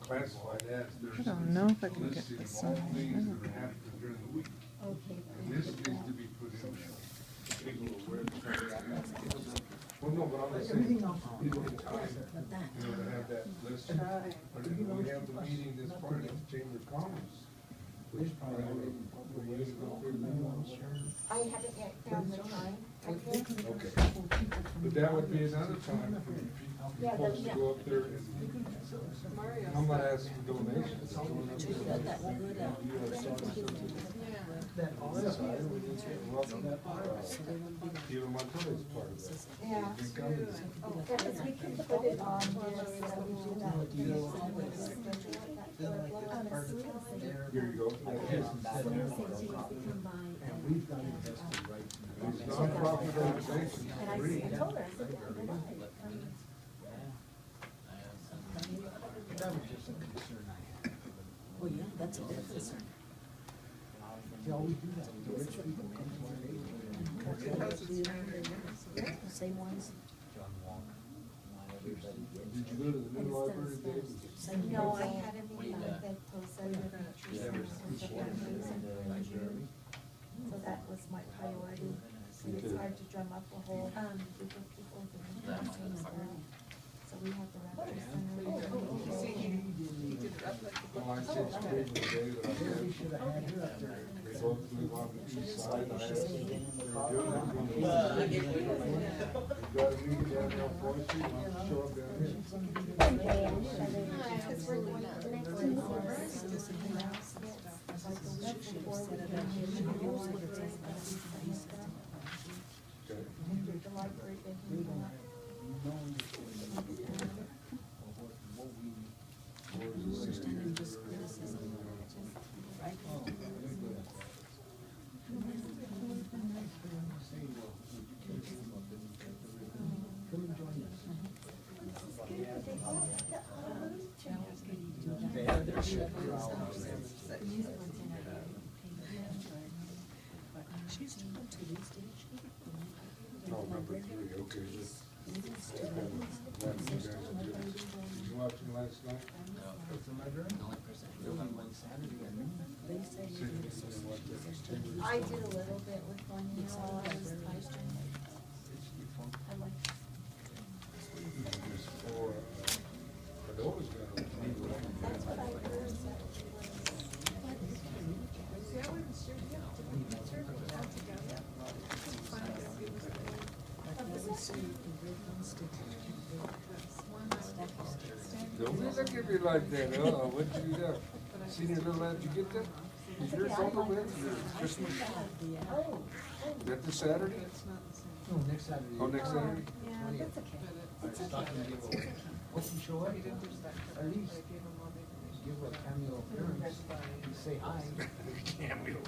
classified ads, I don't know if I can get listing this all on. things that are happening during the week. And this needs to be put in there. People are aware of the fact that well, no, but I'm just saying, people in time, you know, to have that list. Or we have the meeting this Friday at the Chamber of Commerce. Which probably we're waiting to go through that one. I haven't yet found the time. Okay. But that would be another time for you folks to go up there and, I'm not asking for donations. I'm going up there and you have even my toilet's part of that. Yeah. Because we can put it on there so that we do that. Here you go. These nonprofit organizations agree. That was just a concern I had. Well, yeah, that's a big concern. They always do that, the rich people come to our neighborhood. Same ones? Did you go to the new library, Dave? No, I haven't even looked at those other pictures. So that was my priority. It's hard to drum up a whole group of people to do this as well. So we have the records center. Well, I said straight the day that I had. They both live on the east side. I asked them, they're doing it. You got a meeting down there on 4th Street, why don't you show up down here? Because we're going to the next one. Okay. The library building. Understanding just criticism, right? They have their shit. She's doing two weeks, didn't she? Oh, number 3, okay. Did you watch him last night? What's the matter? They'll be one Saturday at noon. They say See, you didn't watch that. I did a little bit with one, you know, while I was typing. I like. Just for, Padova's gonna meet with them. That's what I heard. Don't look at me like that, what'd you do that? Senior little lad, did you get that? Is yours on the way, your Christmas? Is that this Saturday? No, next Saturday. Oh, next Saturday? Yeah, that's okay. Stocking giveaway. Once you show up, at least give a cameo appearance, and say hi. Cameo.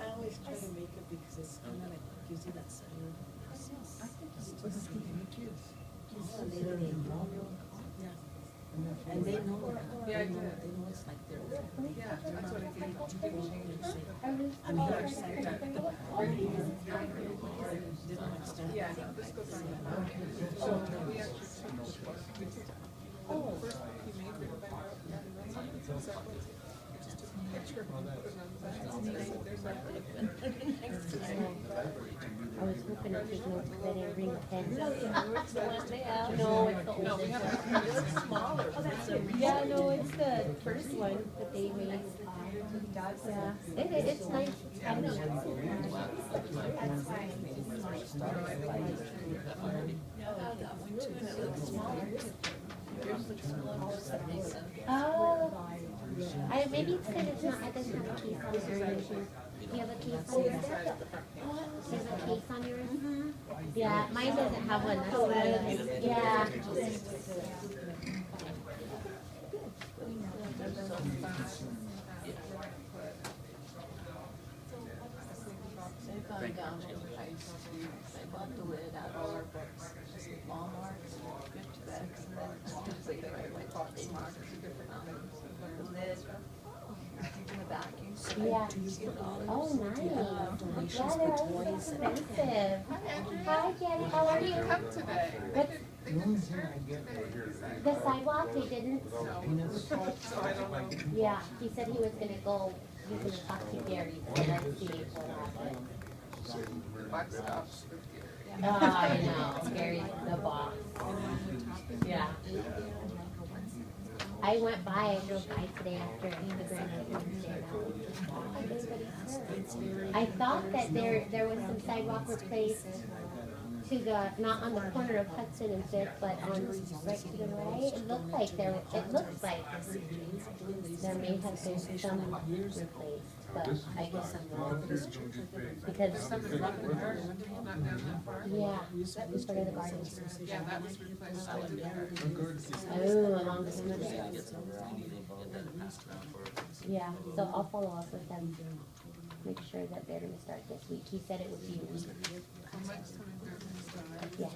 I always try to make it because it's kind of like gives you that setting process. What's the kids? Yeah. And they know that. They know it's like their family. Yeah, that's what I think. I'm here to say that. Didn't understand. Yeah, no, this goes on. So we actually the first one he made, we were back out. Just took a picture and put it on the side. There's our. I was hoping it was no, that I didn't bring a pen. No, it's the No, we oldest. have it's smaller. Yeah, no, it's the first one that they made. Yeah, it's nice. It's heavy. Oh, maybe it's because it's not, it doesn't have a case on it or anything. Do you have a case on yours? There's a case on yours? Yeah, mine doesn't have one. That's why. Yeah. They found down on High Street, they bought the lid out of all our books, just Walmart, good specs, and then just like right away, they marked the different items, the lid, in the vacuum. So Yeah. $2. Oh, nice. Donations Yeah, for they're toys. expensive. Hi, Jenny, how are you? Come today. What's The only thing I get the sidewalk? They didn't? peanuts. So I don't know. Yeah, he said he was gonna go, he was gonna talk to Gary, so let's see what happens. Buck stops with Gary. Oh, I know, Gary's the boss. Yeah. I went by, I drove by today after the Grand Rapids Day. I thought that there was some sidewalk replaced to the, not on the corner of Hudson and Fifth, but on right to the right. It looks like there may have been some replaced, but I guess I'm wrong. Because, Some is up in there, not down that far. yeah, in front of the garden. Yeah, that was replaced. I did that. Oh, along the summer there. Yeah, so I'll follow up with them, make sure that they're gonna start this week. He said it would be a week. Well, Mike's coming through from his side. Yes,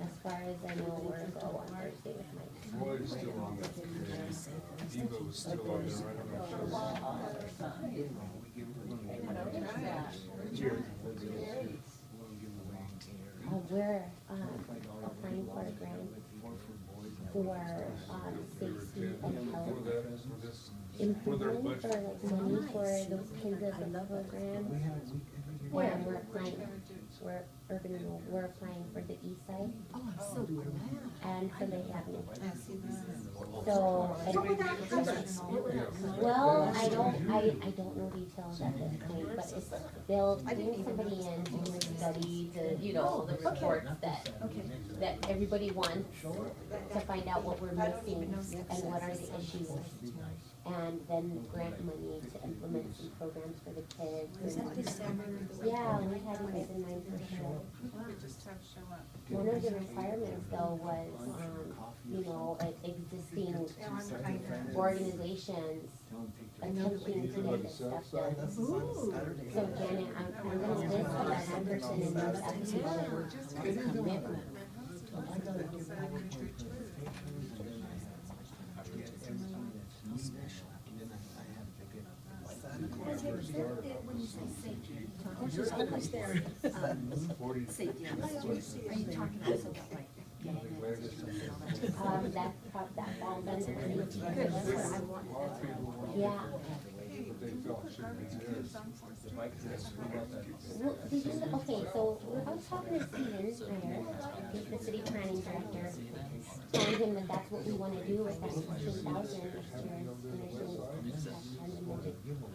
as far as I know, we're go on Thursday with Mike. Roy's still on that. Evo's still on there, I'm not sure. We're applying for a grant for safety and health improvement, for like money for those kids of the program. And we're applying, we're applying for the Eastside Oh, I'm so glad. and for the Academy. I see that. So, well, I don't know details at this point, but it's, they'll bring somebody in to study the, the reports that everybody wants to find out what we're missing and what are the issues. And then grant money to implement some programs for the kids. Is that December? Yeah, we had you guys in mind for sure. We just have to show up. One of the requirements though was, existing organizations attempting to get this stuff done. So Janet, I'm gonna list that one person in this application. Commitment. That falls underneath. Yeah. Well, okay, so I was talking to Steven Mayer, he's the city planning director, telling him that that's what we wanna do with that 15,000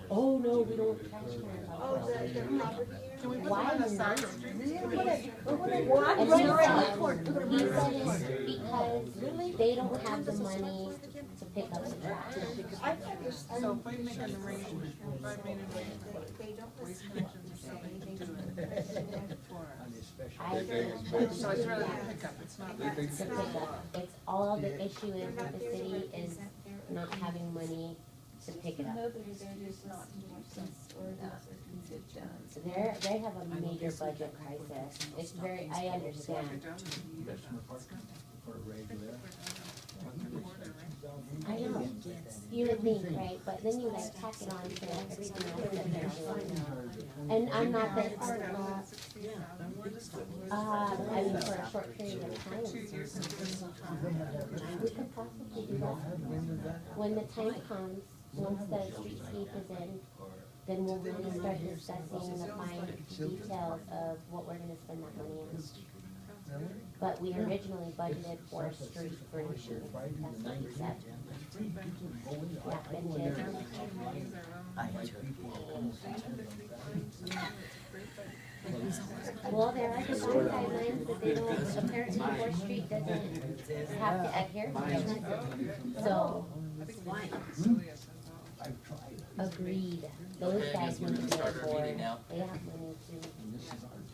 Oh, no, we don't trash cans. Can we put Why them on the not? side street too? And he said it's because they don't have the money to pick up the trash. So if we make an arrangement, if I made an arrangement, waste management or something to do it for us. So it's rather than pick up, it's not like. To pick up. It's all the issue is with the city is not having money to pick it up. They have a major budget crisis. It's very, I understand. I know, you would think, right, but then you like tack it on to everything else that they're doing. And I'm not that, I mean, for a short period of time. We could possibly do that. When the time comes, once the streetscape is in, then we'll really start discussing the fine details of what we're gonna spend that money on. But we originally budgeted for street furnishing, that's what we said. Well, there are design guidelines that they don't, apparently Fourth Street doesn't have to adhere to them. So, agreed, those guys need to be on board, they have money to.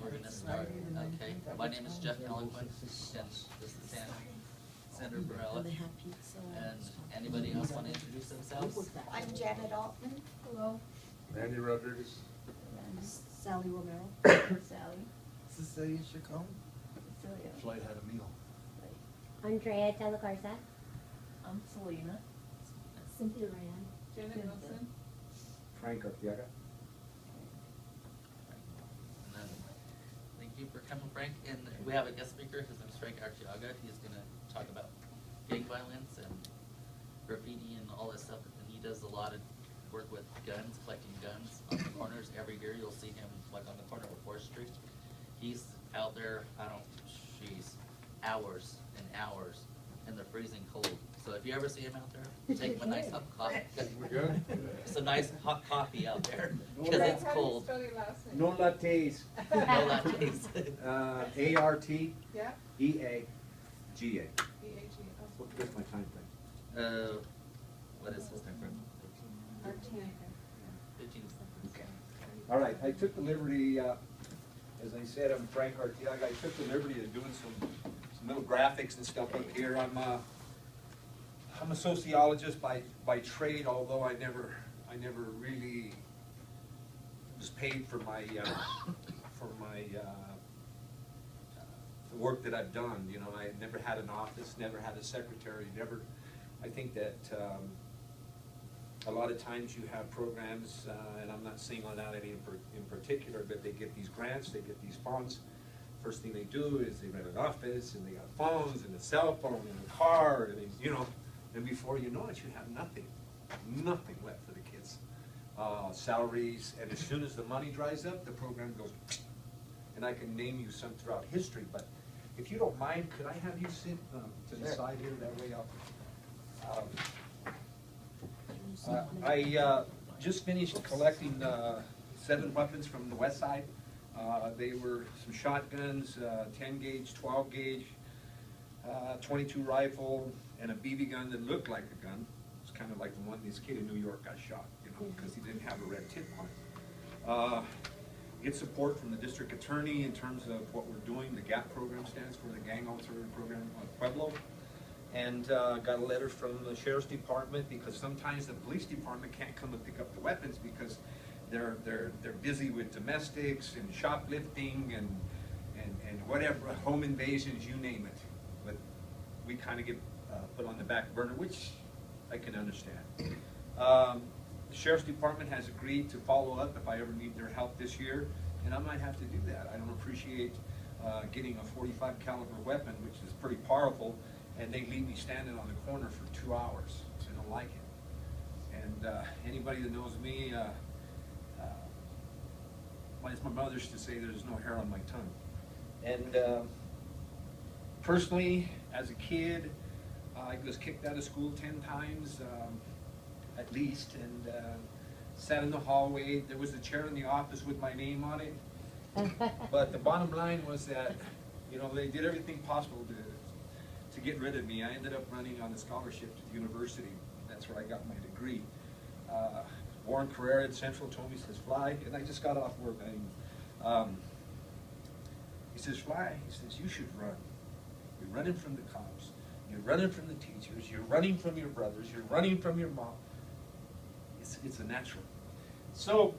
We're gonna start, okay. My name is Jeff Eloquent, yes, this is Senator Barella. And anybody else want to introduce themselves? I'm Janet Altman. Hello. Randy Rodriguez. Sally Romero. Sally. Cecilia Chacon. Celia. Flight had a meal. Andrea De La Garza. I'm Selena. Cynthia Ryan. Janet Wilson. Frank Arteaga. And then, thank you for coming, Frank. And we have a guest speaker. His name's Frank Arteaga. He's gonna talk about gang violence and graffiti and all that stuff. And he does a lot of work with guns, collecting guns on the corners. Every year you'll see him like on the corner of 4th Street. He's out there, hours and hours in the freezing cold. So if you ever see him out there, take him a nice hot coffee. We're good? It's a nice hot coffee out there, No because la- it's cold. How do you spell your last name? No lattes. No lattes. ARTEAGA. Yeah, E-A-G-A. B-A-G, oh. What's my time frame? What is his name? 15 Okay. All right, I took the liberty, as I said, I'm Frank Arteaga. I took the liberty of doing some little graphics and stuff up here. I'm a sociologist by trade, although I never really was paid for my the work that I've done. You know, I never had an office, never had a secretary, never. I think that a lot of times you have programs, and I'm not singling out any in particular, but they get these grants, they get these funds. First thing they do is they rent an office, and they got phones, and a cell phone, and a car, and they, you know, and before you know it, you have nothing left for the kids. Salaries, and as soon as the money dries up, the program goes, and I can name you some throughout history, but if you don't mind, could I have you sit to the side here, that way I just finished collecting 7 weapons from the west side. They were some shotguns, 10 gauge, 12 gauge, 22 rifle, and a BB gun that looked like a gun. It's kind of like the one this kid in New York got shot, you know, because he didn't have a red tip on it. Get support from the district attorney in terms of what we're doing. The GAP program stands for the Gang Alternative Program of Pueblo. And got a letter from the sheriff's department, because sometimes the police department can't come and pick up the weapons because they're busy with domestics and shoplifting and whatever, home invasions, you name it. But we kind of get put on the back burner, which I can understand. The sheriff's department has agreed to follow up if I ever need their help this year, and I might have to do that. I don't appreciate getting a .45 caliber weapon, which is pretty powerful, and they leave me standing on the corner for 2 hours. I don't like it. And anybody that knows me, as my mother used to say, there's no hair on my tongue. And personally, as a kid, I was kicked out of school 10 times, at least, and sat in the hallway. There was a chair in the office with my name on it. But the bottom line was that, you know, they did everything possible to get rid of me. I ended up running on a scholarship to the university. That's where I got my degree. Warren Carrera at Central told me, he says, "Fly," and I just got off work. He says, "Fly," he says, "you should run. You're running from the cops. You're running from the teachers. You're running from your brothers. You're running from your mom." It's a natural. So,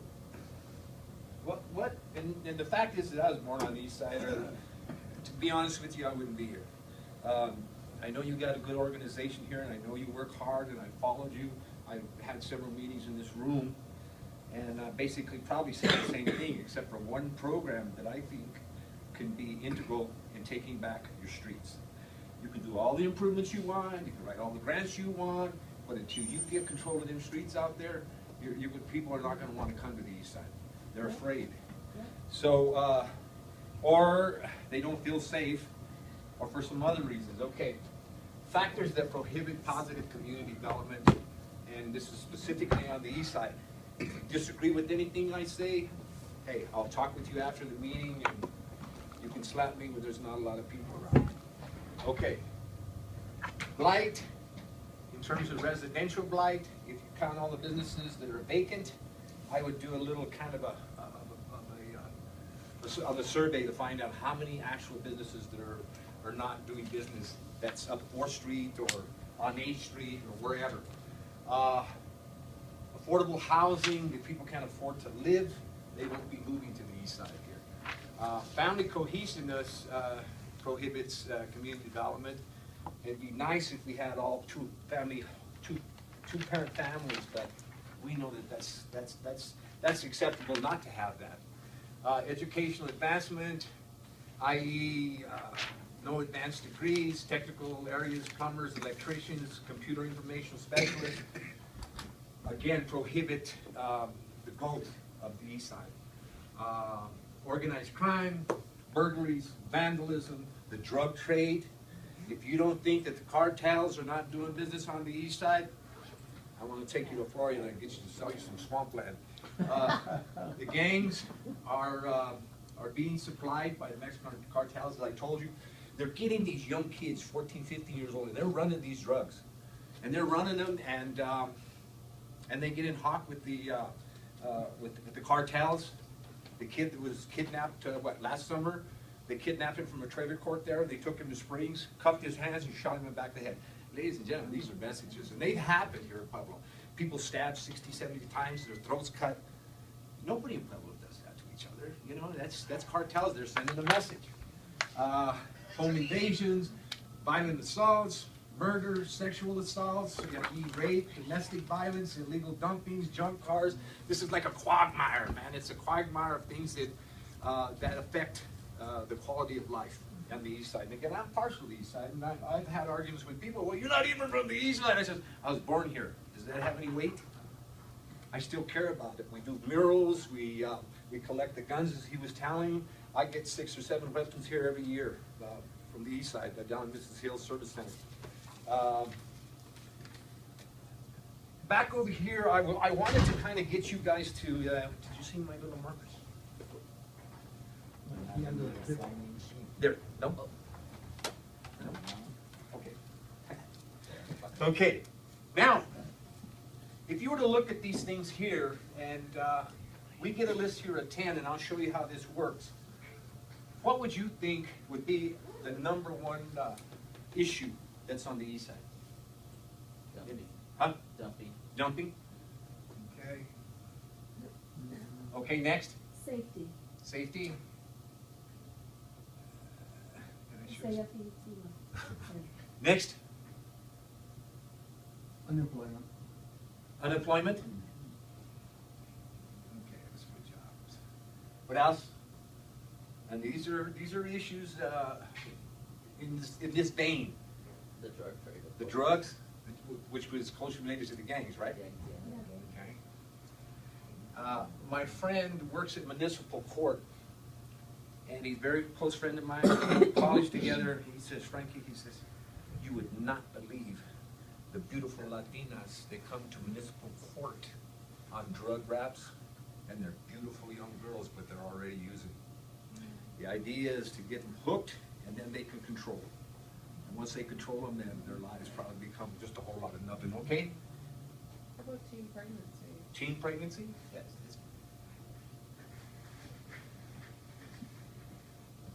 and the fact is that I was born on the east side. To be honest with you, I wouldn't be here. I know you got a good organization here, and I know you work hard, and I followed you. I've had several meetings in this room, and basically probably said the same thing, except for one program that I think can be integral in taking back your streets. You can do all the improvements you want, you can write all the grants you want, but until you get control of them streets out there, people are not going to want to come to the east side. They're afraid. So, or they don't feel safe, or for some other reasons. Okay, factors that prohibit positive community development, and this is specifically on the east side. If you disagree with anything I say, hey, I'll talk with you after the meeting, and you can slap me when there's not a lot of people around. Okay, blight, in terms of residential blight, if you count all the businesses that are vacant, I would do a little kind of a survey to find out how many actual businesses that are not doing business that's up 4th Street or on 8th Street or wherever. Affordable housing, if people can't afford to live, they won't be moving to the east side here. Family cohesiveness prohibits community development. It'd be nice if we had all two-parent families, but we know that that's acceptable not to have that. Educational advancement, i.e. No advanced degrees, technical areas, plumbers, electricians, computer information specialists, again, prohibit the growth of the East Side. Organized crime, burglaries, vandalism, the drug trade. If you don't think that the cartels are not doing business on the East Side, I want to take you to Florida and get you to sell you some swampland. The gangs are being supplied by the Mexican cartels, as I told you. They're getting these young kids, 14, 15 years old, and they're running these drugs. And they're running them, and they get in hock with the cartels. The kid that was kidnapped, last summer, they kidnapped him from a trailer court there. They took him to Springs, cuffed his hands, and shot him in the back of the head. Ladies and gentlemen, these are messages, and they've happened here in Pueblo. People stabbed 60, 70 times, their throats cut. Nobody in Pueblo does that to each other. You know, that's cartels. They're sending a message. Home invasions, violent assaults, murder, sexual assaults, rape, domestic violence, illegal dumpings, junk cars. This is like a quagmire, man. It's a quagmire of things that affect the quality of life on the East Side. And again, I'm partial to the East Side, and I've had arguments with people. Well, you're not even from the East Side. I said, I was born here. Does that have any weight? I still care about it. We do murals. We collect the guns, as he was telling. I get 6 or 7 weapons here every year from the East Side, down in Mrs. Hill's Service Center. Back over here, I wanted to kind of get you guys to, did you see my little markers? There, no? No? Okay. Okay, now, if you were to look at these things here, and we get a list here of 10, and I'll show you how this works. What would you think would be the #1 issue that's on the East Side? Dumping. Huh? Dumping. Dumping? Okay. Okay, next. Safety. Safety. Next. Unemployment. Unemployment. Okay, that's good jobs. What else? And these are issues in this vein. The drug trade. The drugs, which was closely related to the gangs, right? Okay. My friend works at municipal court, and he's a very close friend of mine. We went to college together. He says, Frankie, he says, you would not believe the beautiful Latinas that come to municipal court on drug raps, and they're beautiful young girls, but they're already using. The idea is to get them hooked, and then they can control them. And once they control them, then their lives probably become just a whole lot of nothing, okay? How about teen pregnancy? Teen pregnancy? Yes.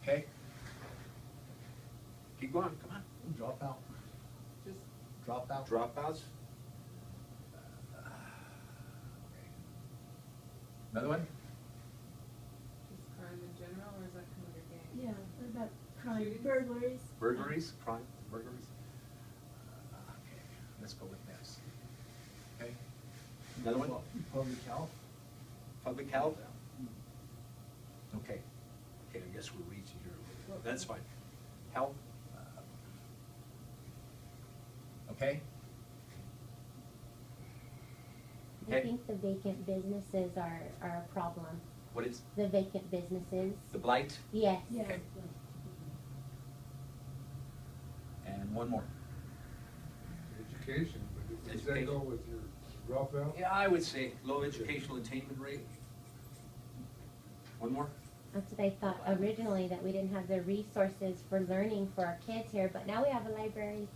Okay? Keep going, come on. Dropout. Just Dropout. Dropouts? Okay. Another one? just crime in general, or is that kind of a gang? Yeah, what about crime, Shootings? burglaries? Burglaries, crime, burglaries. Okay, let's go with this. Okay. Another one? Public health. Public health? Okay. Okay, I guess we're reaching here a little bit. That's fine. Health? Okay? I think the vacant businesses are a problem. What is The vacant businesses. the blight? Yes. Yeah. Okay. And one more. Education, but does that Education. go with your dropout? Yeah, I would say low educational attainment rate. One more? That's what I thought originally, that we didn't have the resources for learning for our kids here, but now we have a library.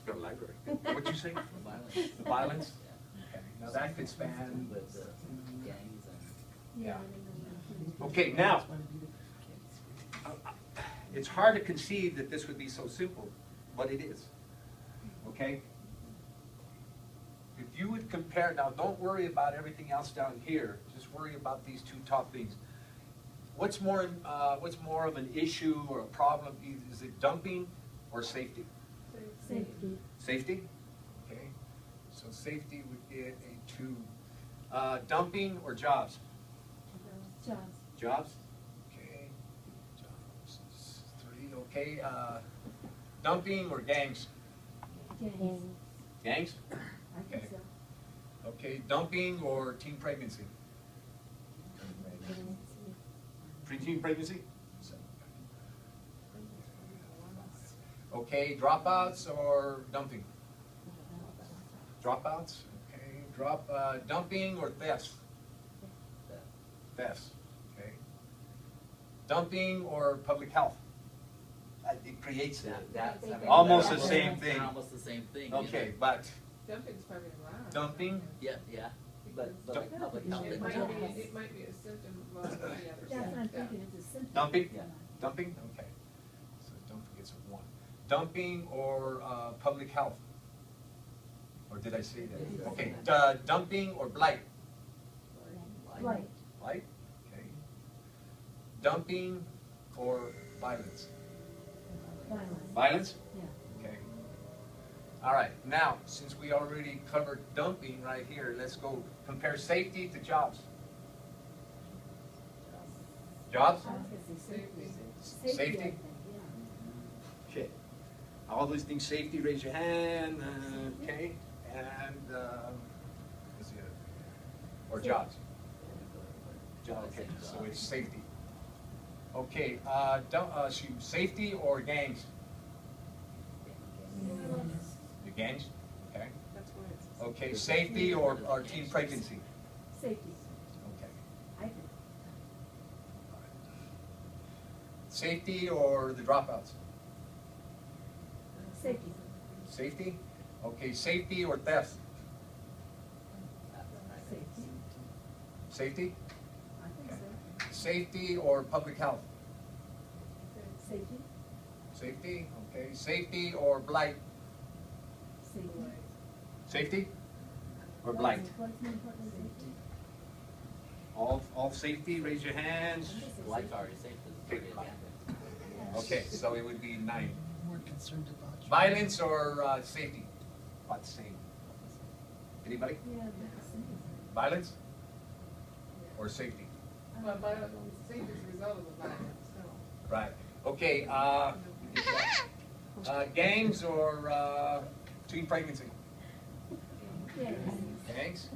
Got a library. What'd you say? The violence. The violence? Yeah. Okay, now that could span. With the gangs and. Yeah. Okay, now, it's hard to conceive that this would be so simple, but it is. Okay? If you would compare, now don't worry about everything else down here, just worry about these 2 top things. What's more of an issue or a problem? Is it dumping or safety? Safety. Safety? Okay. So safety would get a 2. Dumping or jobs? Jobs. Jobs? Okay. Jobs is 3, okay. Dumping or gangs? Gangs. Gangs? I think so. Okay, dumping or teen pregnancy? Preteen pregnancy? Okay, dropouts or dumping? Dropouts, okay. Dumping or thefts? Thefts, okay. Dumping or public health? It creates that. Almost the same thing. They're almost the same thing. you Okay, know? but Dumping's probably allowed. dumping, Yeah, yeah, but like public health. It and might jobs. be, it might be a symptom of the other That's what I'm side. thinking, it's a symptom. dumping? Yeah. Dumping, okay. So dumping gets a 1. Dumping or public health? Or did I say that? Okay, dumping or blight? Right. Blight, okay. Dumping or violence? Violence. Violence? Yeah. Okay. All right, now, since we already covered dumping right here, let's go compare safety to jobs. Jobs? I was gonna say Safety. safety. I Safety? think, yeah. Okay. All those things, safety, raise your hand, okay, and, what's the other? Or jobs? Okay, so it's safety. Okay, safety or gangs? The gangs, okay. That's why it's. Okay, safety or teen pregnancy? Safety, Okay. I think. Safety or the dropouts? Safety. Safety? Okay, safety or theft? Safety. Safety? I think so. Safety or public health? Safety. Safety, okay. Safety or blight? Safety. Safety? Or blight? What's more important, safety? All safety, raise your hands. Blight's already safe, because it's already in. Okay, so it would be 9. More concerned about. Violence or safety? About the same. Anybody? Yeah, but safety. Violence or safety? Well, violence, safety is a result of the violence, so. Right. Okay, gangs or teen pregnancy? Yes. Gangs?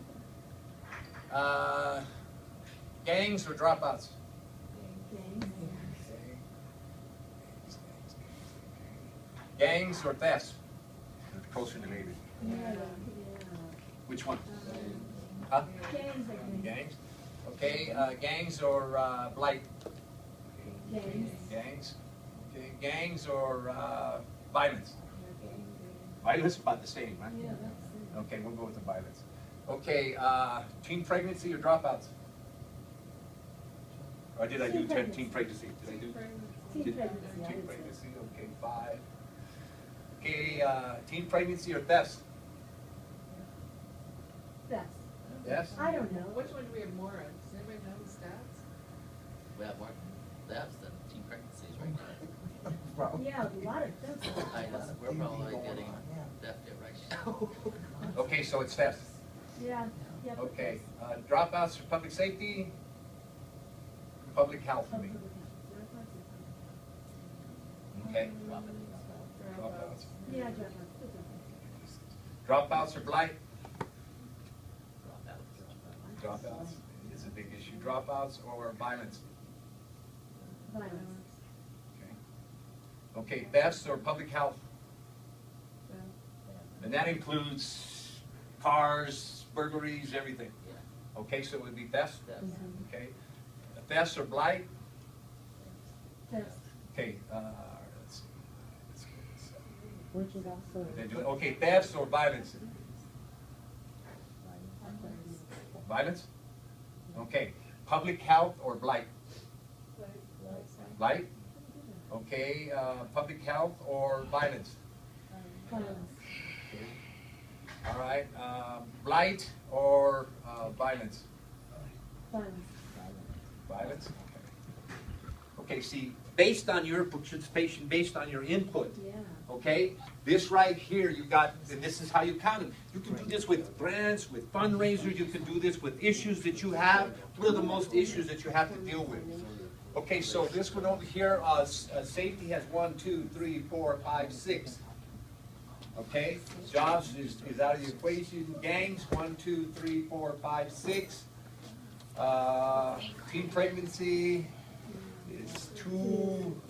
Gangs or dropouts? Gangs. Gangs or thefts? Closer related. Yeah. Which one? Huh? Gangs, I think. Gangs? Okay, gangs or blight? Gangs. Gangs? Okay, gangs or violence? Violence about the same, right? Yeah, that's Okay, we'll go with the violence. Okay, teen pregnancy or dropouts? Or did I do teen pregnancy? Did I do? Teen pregnancy, I Teen would say. pregnancy, okay, 5. Okay, teen pregnancy or thefts? Thefts. Yes? I don't know. Which one do we have more of? Does anybody know the stats? We have more thefts than teen pregnancies right now. Yeah, a lot of thefts. I guess we're probably getting theft right now. Okay, so it's thefts. Yeah, yeah. but Okay, dropouts for public safety, public health for me. Okay, dropouts. Yeah, Dropouts for blight, Dropouts. dropouts is a big issue. Dropouts or violence. violence. Okay, thefts or public health. And that includes cars, burglaries, everything. Yeah. Okay, so it would be thefts, Thefts. okay? Thefts or blight, Thefts. okay, let's see. Let's go with 7. Which is also. They do it. Okay, thefts or violence? Violence? Okay, public health or blight? Blight? Okay, public health or violence? Violence. Okay. All right, blight or violence? Violence. Violence? Okay. Okay, see, based on your participation, based on your input. Yeah. Okay? This right here, you got, and this is how you count them. You can do this with grants, with fundraisers, you can do this with issues that you have. What are the most issues that you have to deal with? Okay, so this one over here, safety has 1, 2, 3, 4, 5, 6. Okay, jobs is out of the equation. Gangs, 1, 2, 3, 4, 5, 6. Teen pregnancy is 2.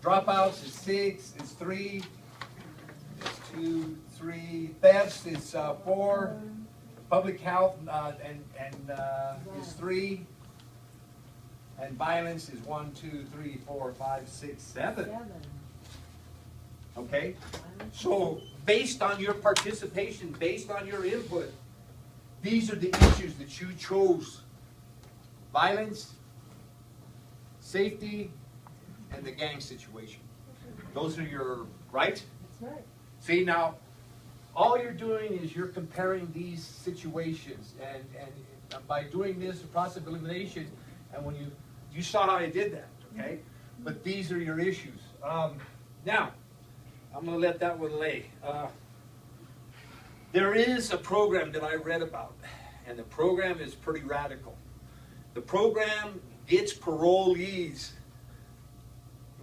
Dropouts is 6. It's 3. It's 2, 3. Thefts is 4. Public health is 3. And violence is 1, 2, 3, 4, 5, 6, 7. Okay? So, based on your participation, based on your input, these are the issues that you chose. Violence, safety, and the gang situation. Those are your, right? That's right. See, now, all you're doing is you're comparing these situations. And by doing this, the process of elimination, and when you saw how I did that, okay? But these are your issues. Now, I'm going to let that one lay. There is a program that I read about, and the program is pretty radical. The program gets parolees,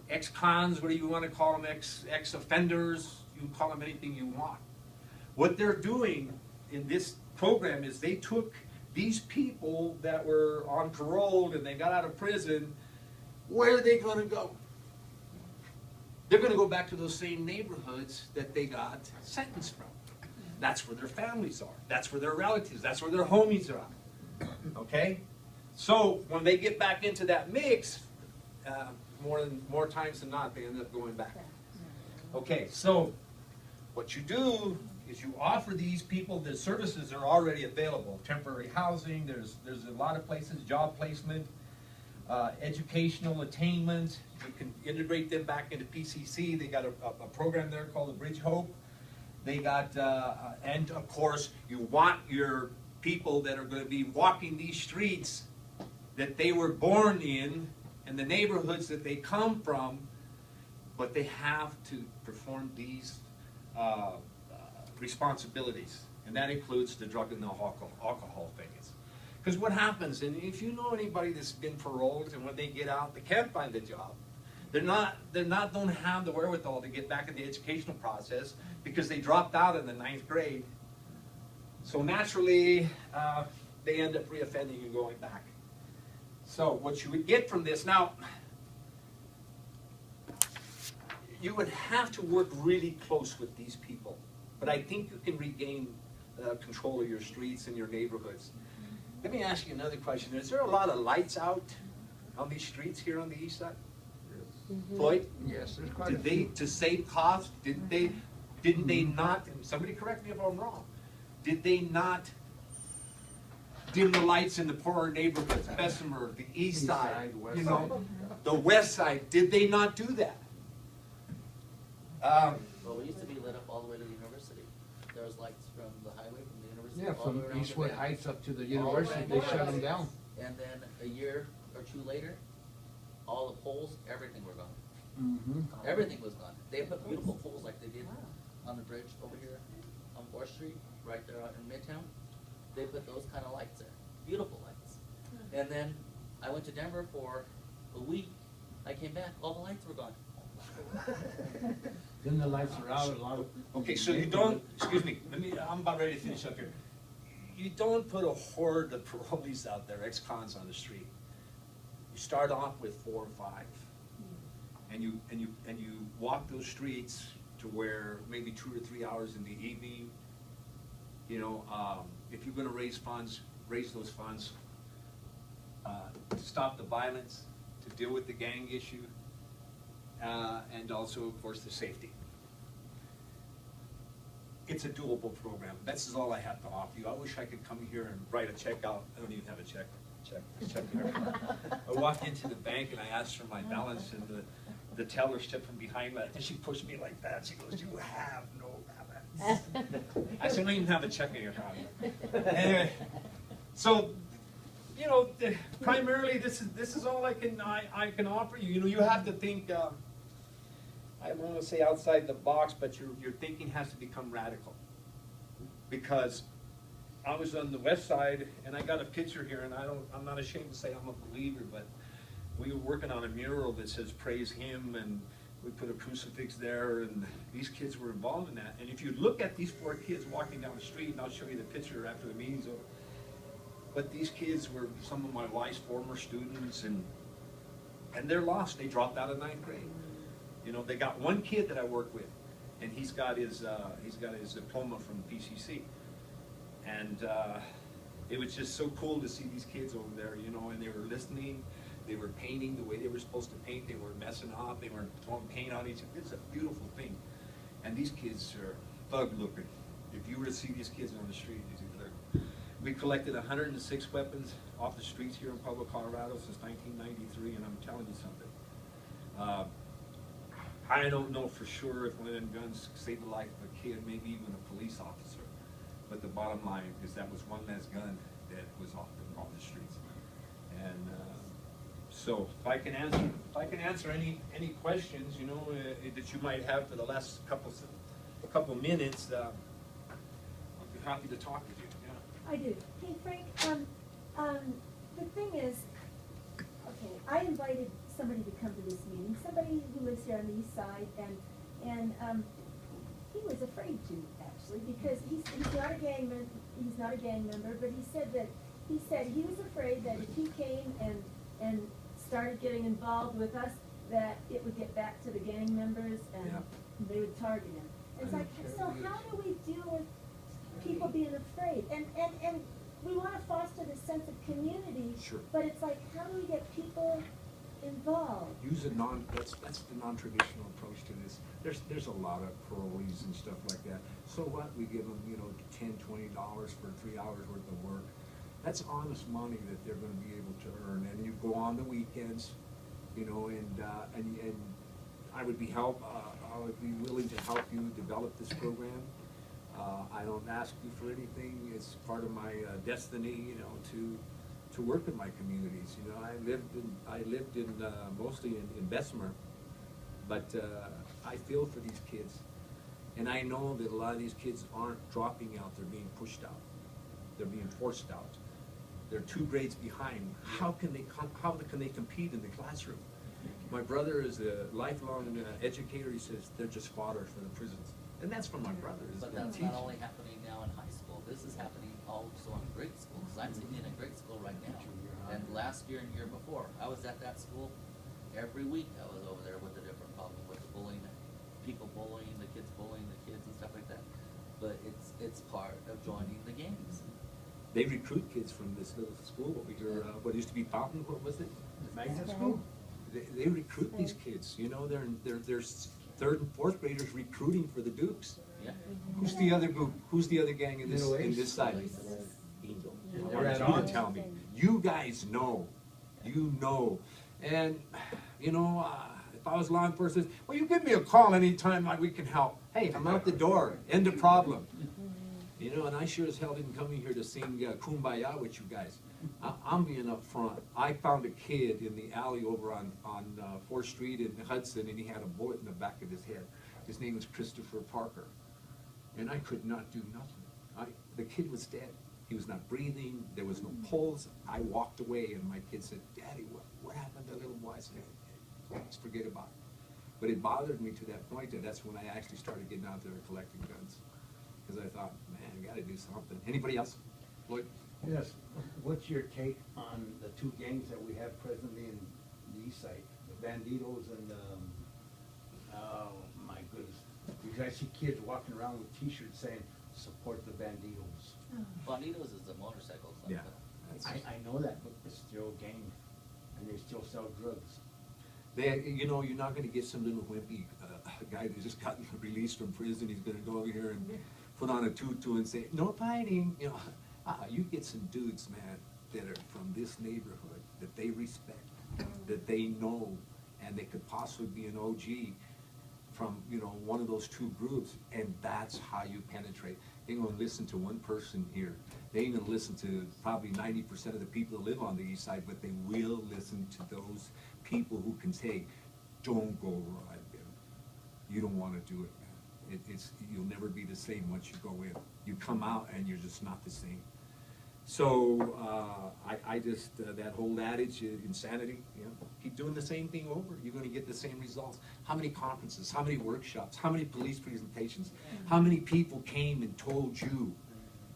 ex-cons, what do you want to call them, ex-offenders, you can call them anything you want. What they're doing in this program is they took these people that were on parole and they got out of prison. Where are they going to go? They're going to go back to those same neighborhoods that they got sentenced from. That's where their families are. That's where their relatives, that's where their homies are. Okay? So when they get back into that mix, more times than not, they end up going back. Okay, so what you do is you offer these people the services that are already available. Temporary housing, there's a lot of places, job placement, educational attainment. You can integrate them back into PCC. They got a program there called the Bridge Hope. They got, and of course, you want your people that are going to be walking these streets that they were born in and the neighborhoods that they come from, but they have to perform these responsibilities, and that includes the drug and the alcohol things. Because what happens, and if you know anybody that's been paroled and when they get out, they can't find a job. Don't have the wherewithal to get back in the educational process because they dropped out in the 9th grade. So naturally, they end up reoffending and going back. So what you would get from this, now, you would have to work really close with these people. But I think you can regain control of your streets and your neighborhoods. Let me ask you another question. Is there a lot of lights out on these streets here on the east side? Floyd? Yes, there's quite a Did they, few. to save cost, didn't they not, and somebody correct me if I'm wrong, did they not dim the lights in the poorer neighborhoods, Bessemer, the east side, West you side. know, the west side? Did they not do that? Well, we used to be lit up all the way to the university. There was lights from the highway, from the university. Yeah, all the from way around Eastwood the bend. Heights up to the All university, around they the shut bend. them down. And then a year or two later, all the poles, everything were gone. Mm-hmm. Everything was gone. They put beautiful poles like they did on the bridge over here on 4th Street, right there out in Midtown. They put those kind of lights there. Beautiful lights. And then I went to Denver for a week. I came back, all the lights were gone. Then the lights are out, a lot of. Okay, so you don't, excuse me, I'm about ready to finish up here. You don't put a horde of parolees out there, ex-cons on the street. You start off with 4 or 5. And you walk those streets to where maybe 2 or 3 hours in the evening, you know, if you're gonna raise funds, raise those funds to stop the violence, to deal with the gang issue, and also, of course, the safety. It's a doable program. This is all I have to offer you. I wish I could come here and write a check out. I don't even have a check here. I walked into the bank and I asked for my balance, and the teller stepped from behind me, and she pushed me like that. She goes, "You have no balance." I said, "I don't even have a check in your account." Anyway, so you know, primarily this is all I can offer you. You know, you have to think. I don't want to say outside the box, but your thinking has to become radical. Because I was on the west side, and I got a picture here, and I'm not ashamed to say I'm a believer, but we were working on a mural that says "Praise Him," and we put a crucifix there, and these kids were involved in that. And if you look at these 4 kids walking down the street, and I'll show you the picture after the meeting's over, but these kids were some of my wife's former students, and they're lost. They dropped out of 9th grade. You know, they got one kid that I work with, and he's got his diploma from PCC, and it was just so cool to see these kids over there. You know, and they were listening, they were painting the way they were supposed to paint. They were messing up. They weren't throwing paint on each other. It's a beautiful thing, and these kids are thug looking. If you were to see these kids on the street, we collected 106 weapons off the streets here in Pueblo, Colorado since 1993, and I'm telling you something. I don't know for sure if one of them guns saved the life of a kid, maybe even a police officer. But the bottom line is that was one less gun that was off the streets. And so if I can answer any questions, you know, that you might have for the last couple minutes, I'll be happy to talk with you. Yeah. I do. Hey, Frank, the thing is, okay, I invited somebody to come to this meeting, somebody who lives here on the east side, and he was afraid to, actually, because he's not a gang member, but he said he was afraid that if he came and started getting involved with us, that it would get back to the gang members and they would target him. It's like, so how do we deal with people being afraid? And we want to foster this sense of community, Sure. but it's like, how do we get people involved? Use that's the non-traditional approach to this. There's a lot of parolees and stuff like that. So what? We give them, you know, $10, $20 for 3 hours worth of work. That's honest money that they're going to be able to earn. And you go on the weekends, you know, and I would be willing to help you develop this program. I don't ask you for anything. It's part of my destiny, you know, to work in my communities. You know, I lived in mostly in Bessemer, but I feel for these kids, and I know that a lot of these kids aren't dropping out; they're being pushed out. They're being forced out. They're 2 grades behind. How can they compete in the classroom? My brother is a lifelong educator. He says they're just fodder for the prisons, and that's from my brother. But that's not only happening now in high school. This is happening also in grade school, because I'm sitting in a grade school right now. And last year and year before, I was at that school. Every week I was over there with a different problem, with the bullying, people bullying, the kids and stuff like that. But it's part of joining the gangs. They recruit kids from this little school over here, what used to be Fountain, what was it? Magnet School? They recruit these kids, you know, they're 3rd and 4th graders recruiting for the Dukes. Yeah. Who's the other group? Who's the other gang in this side? Angel. I want you to tell me. You guys know. You know. And, you know, if I was law enforcement, well, you give me a call anytime we can help. Hey, I'm out the door. End of problem. You know, and I sure as hell didn't come in here to sing Kumbaya with you guys. I'm being up front. I found a kid in the alley over on 4th Street in Hudson, and he had a bullet in the back of his head. His name was Christopher Parker. And I could not do nothing. The kid was dead. He was not breathing. There was no pulse. I walked away, and my kid said, "Daddy, what happened to little boy?" I said, "Let's forget about it." But it bothered me to that point that that's when I actually started getting out there and collecting guns. Because I thought, man, I got to do something. Anybody else? Lloyd? Yes. What's your take on the 2 gangs that we have presently in the east side? The Banditos and, oh my goodness. Because I see kids walking around with T-shirts saying, "Support the Banditos." Banditos is a motorcycle club. Yeah. I know that, but it's still a gang, and they still sell drugs. You know, you're not going to get some little wimpy guy who's just gotten released from prison. He's going to go over here and put on a tutu and say, "No fighting." You know, you get some dudes, man, that are from this neighborhood that they respect, that they know, and they could possibly be an OG from, you know, one of those two groups, and that's how you penetrate. They ain't gonna listen to one person here. They ain't gonna listen to probably 90% of the people that live on the east side, but they will listen to those people who can say, don't go right there. You don't wanna do it, man. You'll never be the same once you go in. You come out and you're just not the same. So, I just, that whole adage, insanity, you know, keep doing the same thing over, you're gonna get the same results. How many conferences, how many workshops, how many police presentations, how many people came and told you,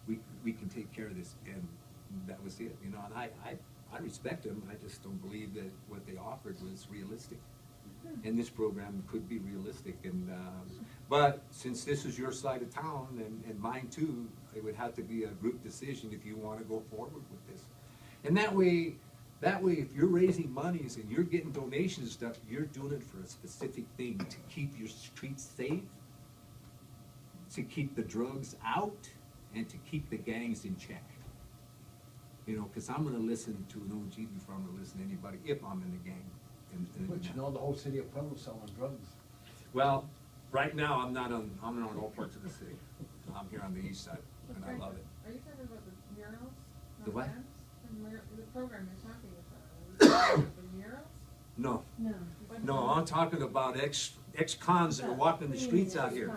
we can take care of this, and that was it, you know, and I respect them, I just don't believe that what they offered was realistic. And this program could be realistic, and, but since this is your side of town, and mine too, it would have to be a group decision if you want to go forward with this. And that way, if you're raising monies and you're getting donations and stuff, you're doing it for a specific thing, to keep your streets safe, to keep the drugs out, and to keep the gangs in check. You know, because I'm going to listen to an OG before I'm going to listen to anybody, if I'm in the gang. But you know, the whole city of Pueblo selling drugs. Well, right now, I'm not on all parts of the city. I'm here on the east side, and I love it. Are you talking about the murals? The what? The program you're talking about, are you talking about the murals? No, No. no, I'm talking about ex-cons that are walking the streets out here.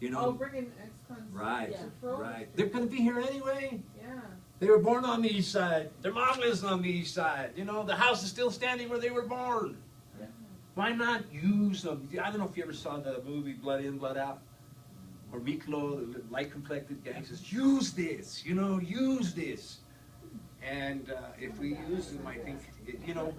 You Oh, know, bringing ex-cons. right, to Frozen. right. They're gonna be here anyway. Yeah. They were born on the east side. Their mom lives on the east side. You know, the house is still standing where they were born. Yeah. Why not use them? I don't know if you ever saw the movie Blood In, Blood Out, or Miklo, the light-complected gangsters. Use this, you know, use this. And if we use them, I think, you know,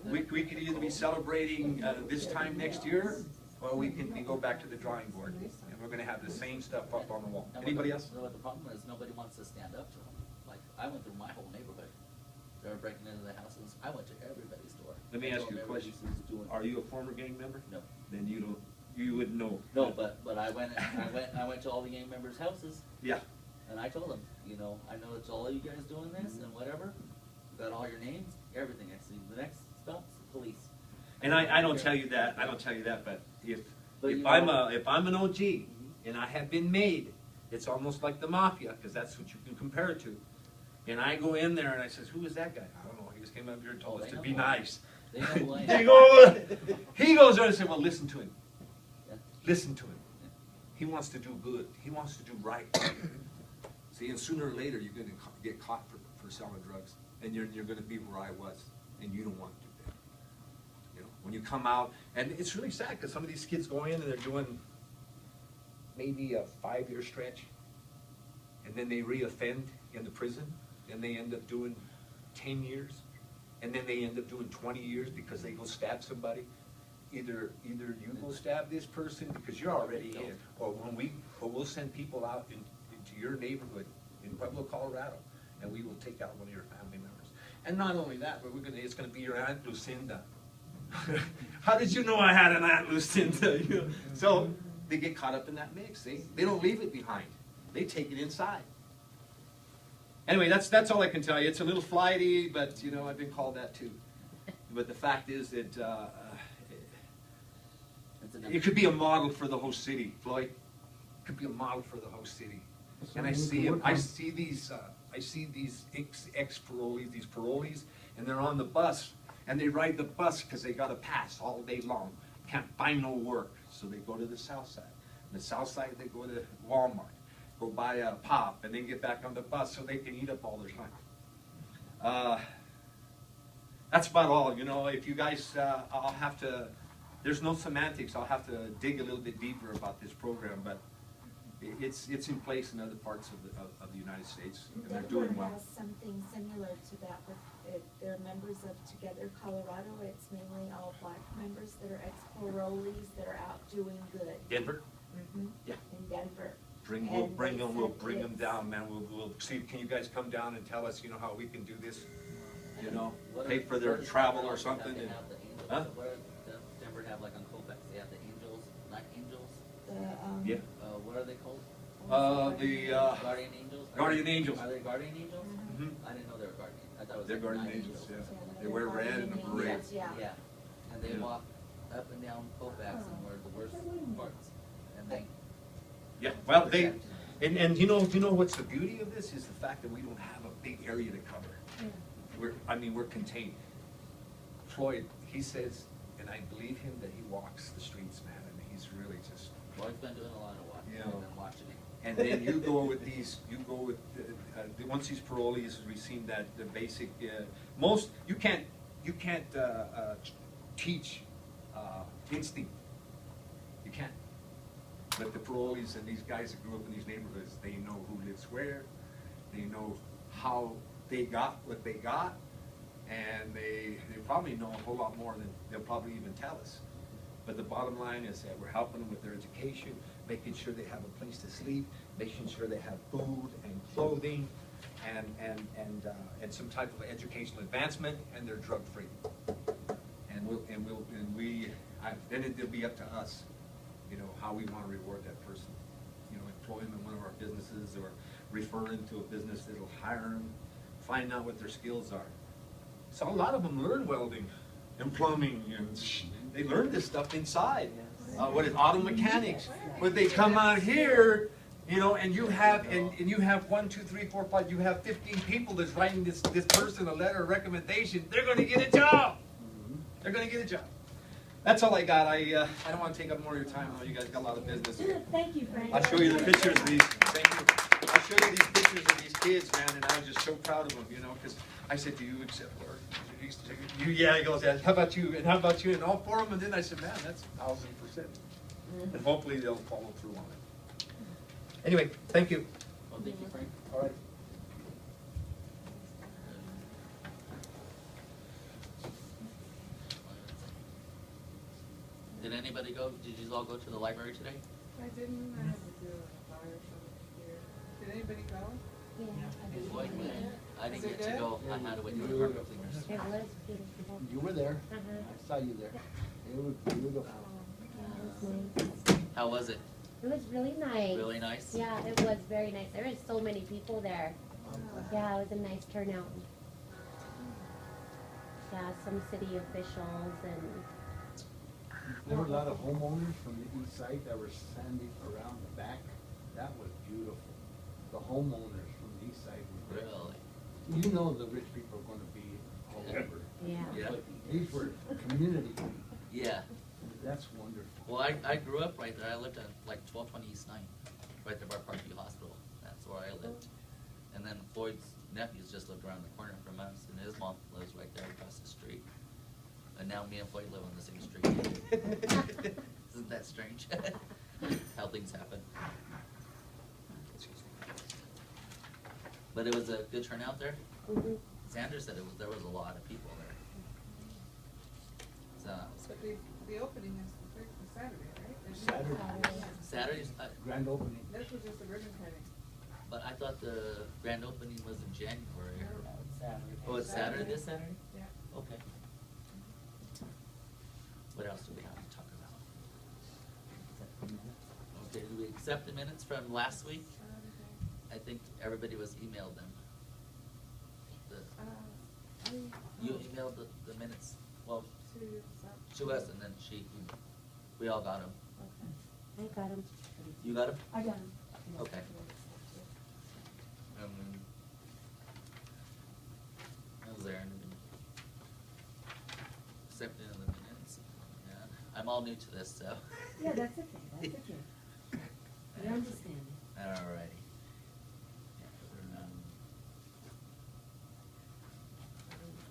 we could either be celebrating this time next year, or we can go back to the drawing board. And we're going to have the same stuff up on the wall. Anybody else? No, what the problem is, nobody wants to stand up to them. Like, I went through my whole neighborhood. They were breaking into the houses. I went to everybody's door. Let me I ask told you a them question. everybody was doing- Are you a former gang member? No. Then you wouldn't know. No, but I went to all the gang members' houses, Yeah. and I told them, you know, I know it's all you guys doing this and whatever. Got all your names, everything. I see the next stop's police. And I don't tell you that. I don't tell you that. But if you I'm know- if I'm an OG and I have been made, it's almost like the mafia, because that's what you can compare it to. And I go in there and I says, "Who is that guy?" I don't know. He just came up here and told Oh, us they to know be who I am. nice. They know who I am. They go. He goes there and said, "Well, listen to him. Yeah. Listen to him. He wants to do good. He wants to do right." See, and sooner or later you're going to get caught for selling drugs, and you're going to be where I was, and you don't want to do that. You know, when you come out, and it's really sad because some of these kids go in and they're doing maybe a 5-year stretch, and then they reoffend in the prison, and they end up doing 10 years, and then they end up doing 20 years because they go stab somebody. Either you go stab this person because you're already in, or we'll send people out into your neighborhood in Pueblo, Colorado, and we will take out one of your family members. And not only that, but it's gonna be your Aunt Lucinda. How did you know I had an Aunt Lucinda? You know? So they get caught up in that mix. They don't leave it behind. They take it inside. Anyway, that's all I can tell you. It's a little flighty, but you know, I've been called that too. But the fact is that it could be a model for the whole city, Floyd. It could be a model for the whole city. And I see these ex-parolees, these parolees, and they're on the bus, and they ride the bus because they got a pass all day long. Can't find no work, so they go to the south side. On the south side, they go to Walmart, go buy a pop, and then get back on the bus so they can eat up all their time. That's about all. You know, if you guys, I'll have to. There's no semantics. I'll have to dig a little bit deeper about this program, but it's in place in other parts of the United States, and they're doing well. Denver has something similar to that with they're members of Together Colorado. It's mainly all black members that are ex-parolees that are out doing good. Denver? Mm-hmm. Yeah. In Denver. We'll bring them it's- down, man. We'll see. Can you guys come down and tell us, you know, how we can do this? You know, What pay are- for their what is travel Denver or like? something. They And, have the angels. huh? What does Denver have like on Colfax? They have the angels, night angels. Yeah. What are they called? The Guardian angels. Guardian angels. Are they guardian angels? Mhm. I didn't know they were guardian. I thought it was They're like guardian night angels. Yeah. They wear red and a beret. Yeah. Yeah, and they walk up and down Colfax, and where the Yeah, well, they, and you know what's the beauty of this is the fact that we don't have a big area to cover. We're contained. Floyd, he says, and I believe him, that he walks the streets, man, and he's really just. Lloyd's been doing a lot of walking, Yeah. I've been watching him. And then you go with once these parolees, we've seen that the basic, you can't teach instinct. You can't. But the parolees and these guys that grew up in these neighborhoods, they know who lives where, they know how they got what they got, and they probably know a whole lot more than they'll probably even tell us. But the bottom line is that we're helping them with their education, making sure they have a place to sleep, making sure they have food and clothing, and some type of educational advancement, and they're drug free. Then it'll be up to us, you know, how we want to reward that person. You know, employ them in one of our businesses, or refer them to a business that'll hire them, find out what their skills are. So a lot of them learn welding and plumbing, and they learn this stuff inside. What is auto mechanics? But they come out here, you know, and you have 1, 2, 3, 4, 5. You have 15 people that's writing this person a letter of recommendation. They're going to get a job. They're going to get a job. That's all I got. I don't want to take up more of your time. I know you guys got a lot of business. Thank you, Frank. I'll show you the pictures of these. Thank you. I'll show you these pictures of these kids, man, and I was just so proud of them, you know, because I said, "Do you accept Lord?" Yeah, he goes, "Yeah, how about you? And how about you?" And all four of them. And then I said, "Man, that's 1,000%." And hopefully they'll follow through on it. Anyway, thank you. Well, thank you, Frank. All right. Did anybody go, did you all go to the library today? I didn't, I had to do a flyer show here. Did anybody go? Yeah. Lloyd went. I didn't Is it get to good? go, I had to wait for the carpet cleaners. It was beautiful. You were there. I saw you there. It was beautiful. Yeah, it was nice. How was it? It was really nice. Really nice? Yeah, it was very nice. There was so many people there. Yeah, it was a nice turnout. Yeah, some city officials and. There were a lot of homeowners from the east side that were standing around the back. That was beautiful. The homeowners from the east side were great. Really? You know the rich people are gonna be all over. Yeah. Yeah. But these were community people. Yeah. That's wonderful. Well, I grew up right there. I lived at like 1220 East 9, right there by Parkview Hospital. That's where I lived. And then Floyd's nephews just lived around the corner from us, and his mom lives right there across the street. And now me and Floyd live on the same street. Isn't that strange? How things happen. But it was a good turnout there. Mhm. Sanders said there was a lot of people there. So But the opening is the Saturday, right? Saturday. Saturday's, Grand opening. This was just the ribbon cutting. but I thought the grand opening was in January. No. Saturday. Oh, it's Saturday, this Saturday? Yeah. Okay. What else do we have to talk about? Okay, do we accept the minutes from last week? I think everybody was emailed them. You emailed the minutes, well, to us, and then we all got them. I got them. You got them? I got him. Okay. I was there. Accepting the minutes. Yeah, I'm all new to this, so. Yeah, that's okay, that's okay. You understand. Alrighty.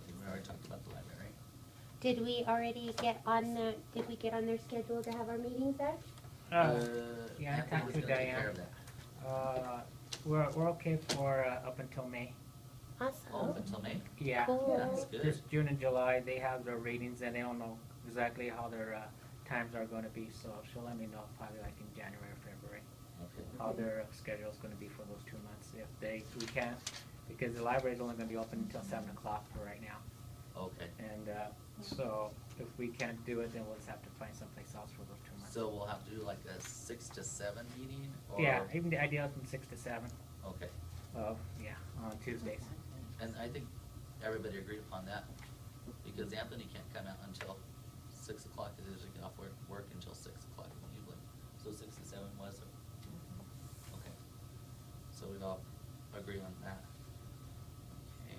We already talked about the library. Did we already get on their schedule to have our meetings there? Yeah, I Anthony talked was to gonna take care Diane. of that. We're okay for up until May. Oh, Awesome. until May? Yeah. Cool. That's good. This June and July, they have their ratings and they don't know exactly how their times are gonna be, so she'll let me know probably like in January or February, Okay. how their schedule's gonna be for those 2 months. If we can't, because the library's only gonna be open until 7 o'clock for right now. Okay. And so if we can't do it, then we'll just have to find someplace else for those 2 months. So we'll have to do like a 6 to 7 meeting, or? Yeah, even the idea from 6 to 7. Okay. Yeah, on Tuesdays. And I think everybody agreed upon that, because Anthony can't come out until 6 o'clock, because he doesn't get off work until 6 o'clock in the evening. So 6 to 7 was agree on that. Okay.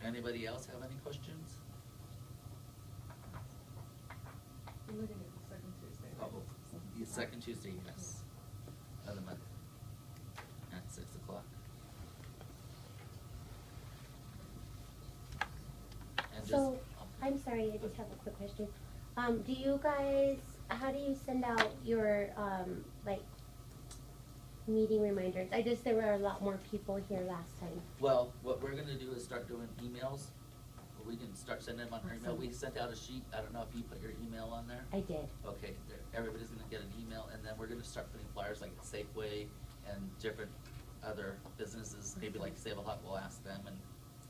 And anybody else have any questions? We're looking at the second Tuesday. right? Oh, the second Tuesday, yes, of the month, at 6 o'clock. And just, So, I'm sorry, I just have a quick question. Do you guys, how do you send out your, like, meeting reminders? There were a lot more people here last time. well, what we're gonna do is start doing emails. We can start sending them on our email. We sent out a sheet, I don't know if you put your email on there? I did. Okay, everybody's gonna get an email, and then we're gonna start putting flyers like at Safeway and different other businesses, maybe like Save a Hut, we'll ask them, and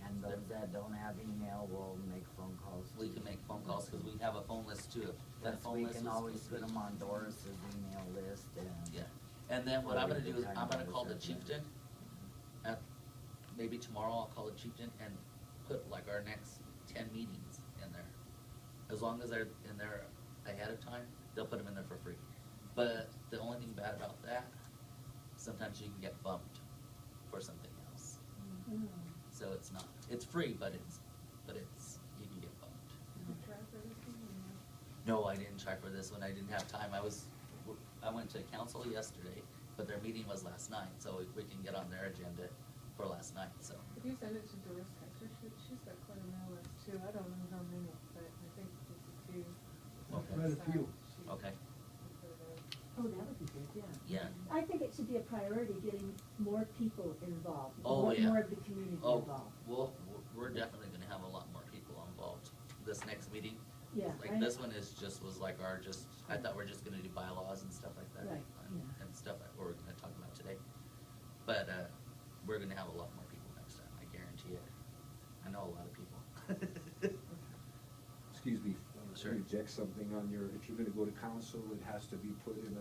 And those that don't have email will make phone calls. we can make phone calls, cause we have a phone list too. That Yes, phone we list can is always supposed to put be- them on Doris's email list and. Yeah, and then what I'm gonna do is, Or I'm gonna the call the time chieftain, at, maybe tomorrow I'll call the chieftain and put like our next 10 meetings in there. As long as they're in there ahead of time, they'll put them in there for free. But the only thing bad about that, sometimes you can get bumped for something else. So it's not, it's free, but you can get bumped. Did you try for this one or No, no? I didn't try for this one, I didn't have time, I went to council yesterday, but their meeting was last night, so we can get on their agenda for last night, so. If you send it to Doris Hector, she's got quite a mail list too. I don't know how many, but I think just a few. Okay. Quite a few. She- Okay, she put it out. Oh, that would be good, yeah. yeah, I think it should be a priority, getting more people involved. Oh, yeah. More of the community oh, involved. well, we're definitely gonna have a lot more people involved this next meeting. Yeah. Like this one was like I thought we're just gonna do bylaws and stuff like that. Right, And, yeah. and stuff that we're gonna talk about today. But, we're gonna have a lot more people next time, I guarantee it. I know a lot of people. Excuse me, Sure. reject something on your, if you're gonna go to council, it has to be put in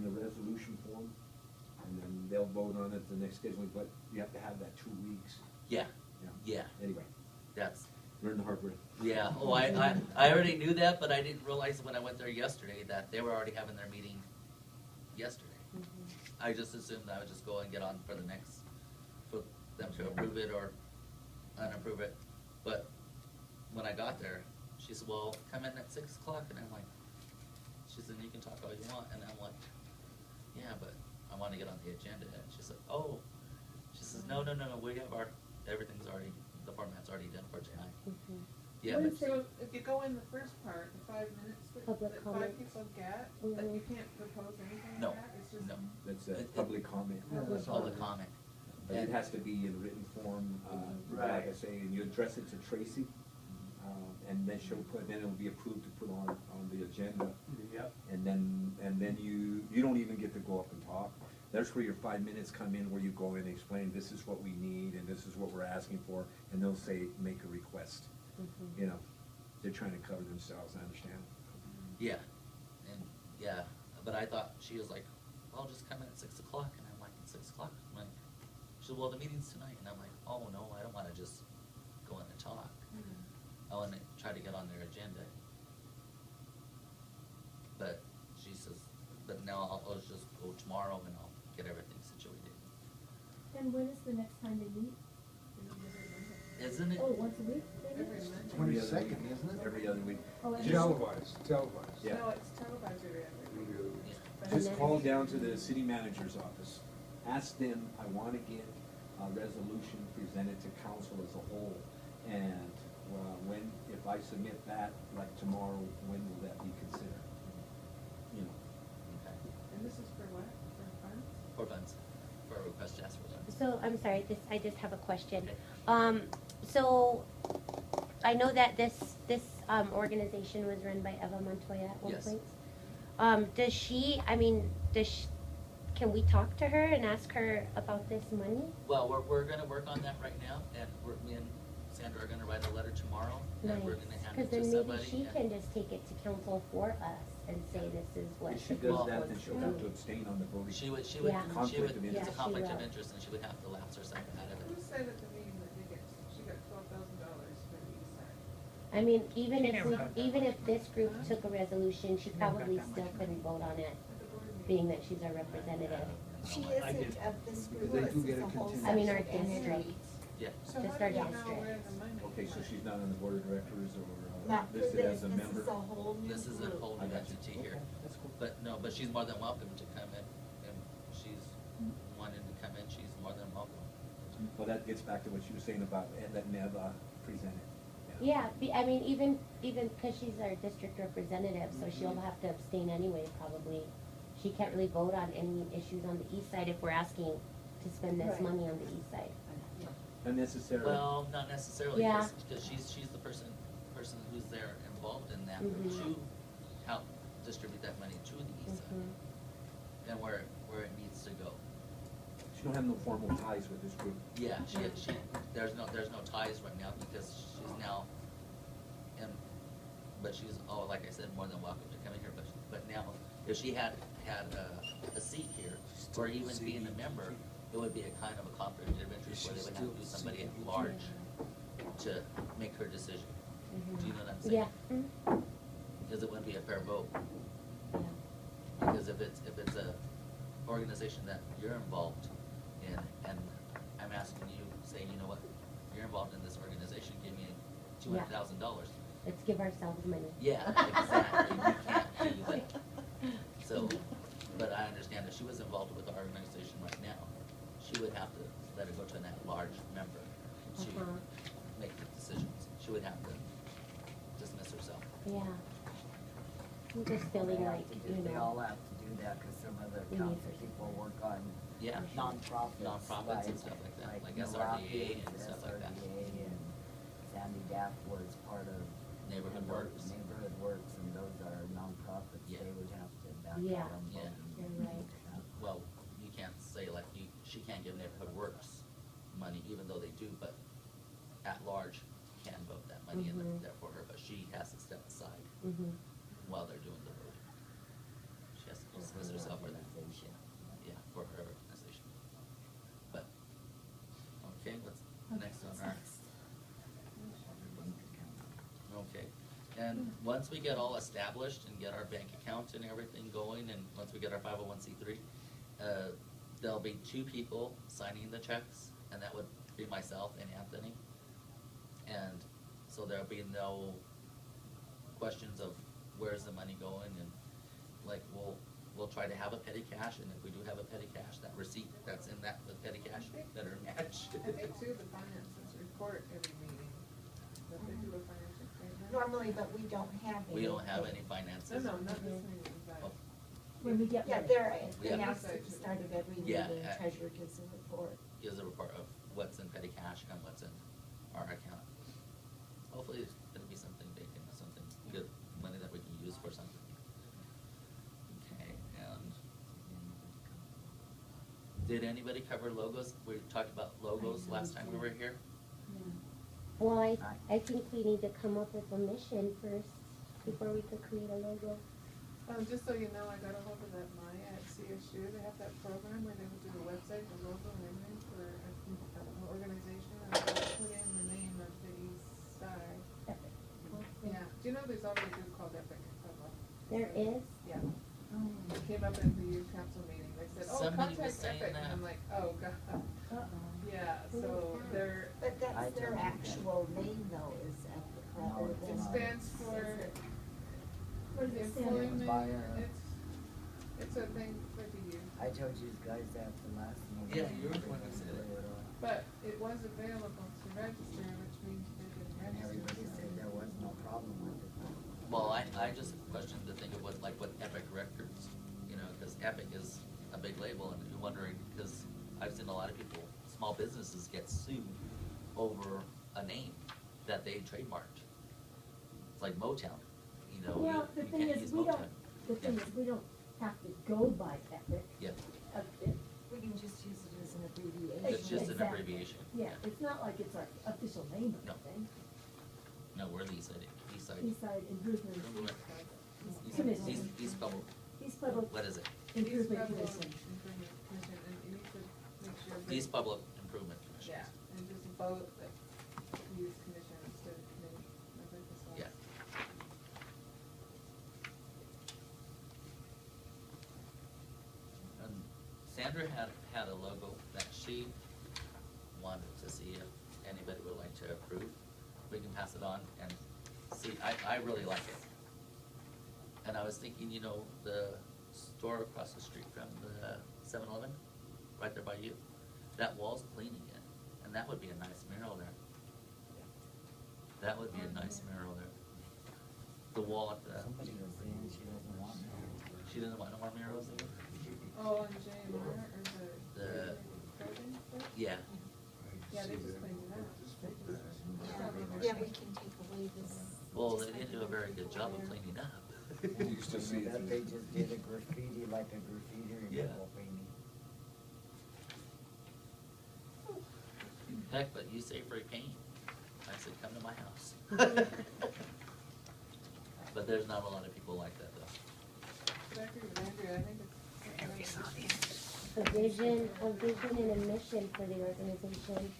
a resolution form, and then they'll vote on it the next scheduling, but you have to have that 2 weeks. Yeah, Yeah. yeah, Anyway, that's, learn the hard way. yeah, oh, I already knew that, but I didn't realize when I went there yesterday that they were already having their meeting yesterday. I just assumed I would just go and get on for the next, for them to approve it or unapprove it. But when I got there, she said, well, come in at 6 o'clock, and I'm like, she said, you can talk all you want, and I'm like, yeah, but I wanna get on the agenda, and she said, oh, she says, no, we have everything's already, the format's already done for tonight. Yeah, What but is So if you go in the first part, the 5 minutes Public that comments. 5 people get, that you can't propose anything No, like that, it's just. no. That's It- it- public comment. That's all the comment. But it has to be in written form, like I Right. say, and you address it to Tracy, and then she'll put, then it'll be approved to put on the agenda. Yep. And then you don't even get to go up and talk. That's where your 5 minutes come in, where you go in and explain, this is what we need, and this is what we're asking for, and they'll say, make a request. You know, they're trying to cover themselves, I understand. Yeah, and, yeah, but I thought, she was like, well, just come in at 6 o'clock, and I'm like, at 6 o'clock? I'm like, she said, well, the meeting's tonight, and I'm like, oh, no, I don't wanna just go in and talk. I wanna try to get on their agenda. But she says, but now I'll just go tomorrow and I'll get everything situated. And when is the next time they meet? Isn't it? Oh, once a week, maybe? Every Monday. 22nd, isn't it? Every other week. Oh, and- Televised. Yeah. No, it's televised every other week. Yeah. Just call down to the city manager's office. Ask them, I wanna get a resolution presented to council as a whole. And, if I submit that, like tomorrow, when will that be considered? You know, Okay. And this is for what? For funds? For funds, for a request to ask for funds. So, I'm sorry, I just have a question. Okay. So, I know that this organization was run by Eva Montoya at one Yes. point. Can we talk to her and ask her about this money? Well, we're gonna work on that right now, and me and Sandra are gonna write a letter tomorrow, and we're gonna hand Cause it to then somebody. maybe she and- can just take it to council for us and say this is what. if she the does group that, wants then to she'll do. have to abstain on the voting. She would, Yeah. Conflict of it's interest. a Yeah, conflict she of will. interest, and she would have to lapse herself out of Who it. said at the meeting that she got $12,000 for the east side? I mean, even She if never got that. even if this group took a resolution, she Never got probably that much still money. couldn't vote on it, At the board meeting? being that she's our representative. She know, like, I isn't did. of this group, They this do is get a a whole contingent. I mean, our separate entity. district. yeah, So Just how our do you know district. where the money? Okay, so she's not on the board of directors or Not for listed this, as a this member? is a whole new group. this is a whole I new got you. entity here. Okay, that's cool. But no, but she's more than welcome to come in, and she's wanting to come in, she's more than welcome. Well, that gets back to what you were saying about letting Eva present it. Yeah, I mean, even because she's our district representative, so she'll have to abstain anyway, probably. She can't really vote on any issues on the east side if we're asking to spend this Right. money on the east side. Unnecessary. Well, not necessarily, Yeah. because she's the person who's there involved in that, Mhm. to help distribute that money to the east side, Mhm. and where it needs to go. She don't have no formal ties with this group. Yeah, there's no ties right now, because she's now, but she's, like I said, more than welcome to come in here, but now, if she had a seat here, or even being a member, it would be a kind of a conflict of interest where they would have to do somebody at large to make her decision. Do you know what I'm saying? Yeah. Mhm. Because it wouldn't be a fair vote. Yeah. Because if it's a organization that you're involved in, and I'm asking you, say, you know what, you're involved in this organization, give me $200,000. Let's give ourselves money. Yeah, exactly, you can't do that. So, but I understand if she was involved with the organization right now, she would have to let it go to an at-large member to Uh-huh. make the decisions. She would have to dismiss herself. Yeah. I'm just feeling like, They all have to do that, cause some of the We need council to- people work on Yeah. nonprofits. Nonprofits and stuff like that, like SRDA and stuff like that. SRDA and Sandy Daff was part of. Neighborhood Works. Neighborhood Works, and those are nonprofits, Yeah. they would have to back Yeah. them. Yeah. You're right. Well, you can't say like she can't give Neighborhood Works money, even though they do, but at large can vote that money in Mhm. there for her, but she has to step aside Mhm. while they're doing the voting. She has to dismiss herself for that. Yeah, for her organization. But, okay, what's next on our? Okay, and once we get all established and get our bank account and everything going, and once we get our 501c3, there'll be 2 people signing the checks, and that would be myself and Anthony. And so there'll be no questions of where's the money going, and like we'll try to have a petty cash, and if we do have a petty cash, that receipt that's in that with petty cash better match. I think too, the finances report every meeting, that they do a financial statement. Normally, but we don't have any. We don't have any finances. No, not this meeting, but. Oh. When we get Yeah, money. they're, We they have- ask at the start of every Yeah, meeting, treasurer gives a report. Gives a report of what's in petty cash and what's in our account. Hopefully it'll be something big and something good, money that we can use for something. Okay, and did anybody cover logos? We talked about logos last time we were here. Well, I think we need to come up with a mission first before we could create a logo. Just so you know, I got a hold of that Maya at CSU, they have that program where they would do the website, the logo and everything for an organization, and I put in the name of the East Side. Yeah, do you know there's already a group called Epic? There is? Yeah. It came up at the youth council meeting, they said, Somebody was contact saying Epic, and that. I'm like, oh, God. Yeah, so they're, But I that's their don't think actual name though, is Epic, No, rather it's than. it stands for What does it stand for? employment, Fire. it's a thing for the youth. I told you guys that the last meeting. Yeah, you were the one who said it. But it was available to register, which means they could And everybody register. said there was no problem with it. Well, I just questioned to think of what, like with Epic Records, you know, because Epic is a big label, and you're wondering, because I've seen a lot of people, small businesses get sued over a name that they trademarked. It's like Motown, you know, Well, the you thing can't is, use we don't, Motown. the thing Yeah. is, we don't have to go by Epic. Yeah, We can just use it as an abbreviation. it's just an Exactly. abbreviation. Yeah, it's not like it's our official name or No. anything. No, we're the Eastside, Eastside Improvement East Pueblo, East Pueblo what is it? Improvement East Pueblo Commission. Improvement Commission, and you need to make sure. that- East Pueblo Improvement Commission. Yeah, and just vote like, use commission instead of committee, like this one. Yeah. And Sandra had a logo that she wanted to see if anybody would like to approve. We can pass it on and see, I really like it. And I was thinking, you know, the store across the street from the 7-Eleven, right there by you, that wall's cleaning it, and that would be a nice mural there. That would be a nice mural there. The wall at the, Somebody was saying she doesn't want that. she didn't want no more murals there? Oh, and JMR or The- the building? Yeah. Yeah, they just cleaned it up. Yeah, we can take away this. Well, they didn't do a very good job of cleaning up. You can still see it That they through. just did a graffiti like a graffiti Yeah. removal painting. Heck, but you say free paint. I said, come to my house. But there's not a lot of people like that though. But I agree with Andrea, I think it's. A vision and a mission for the organization,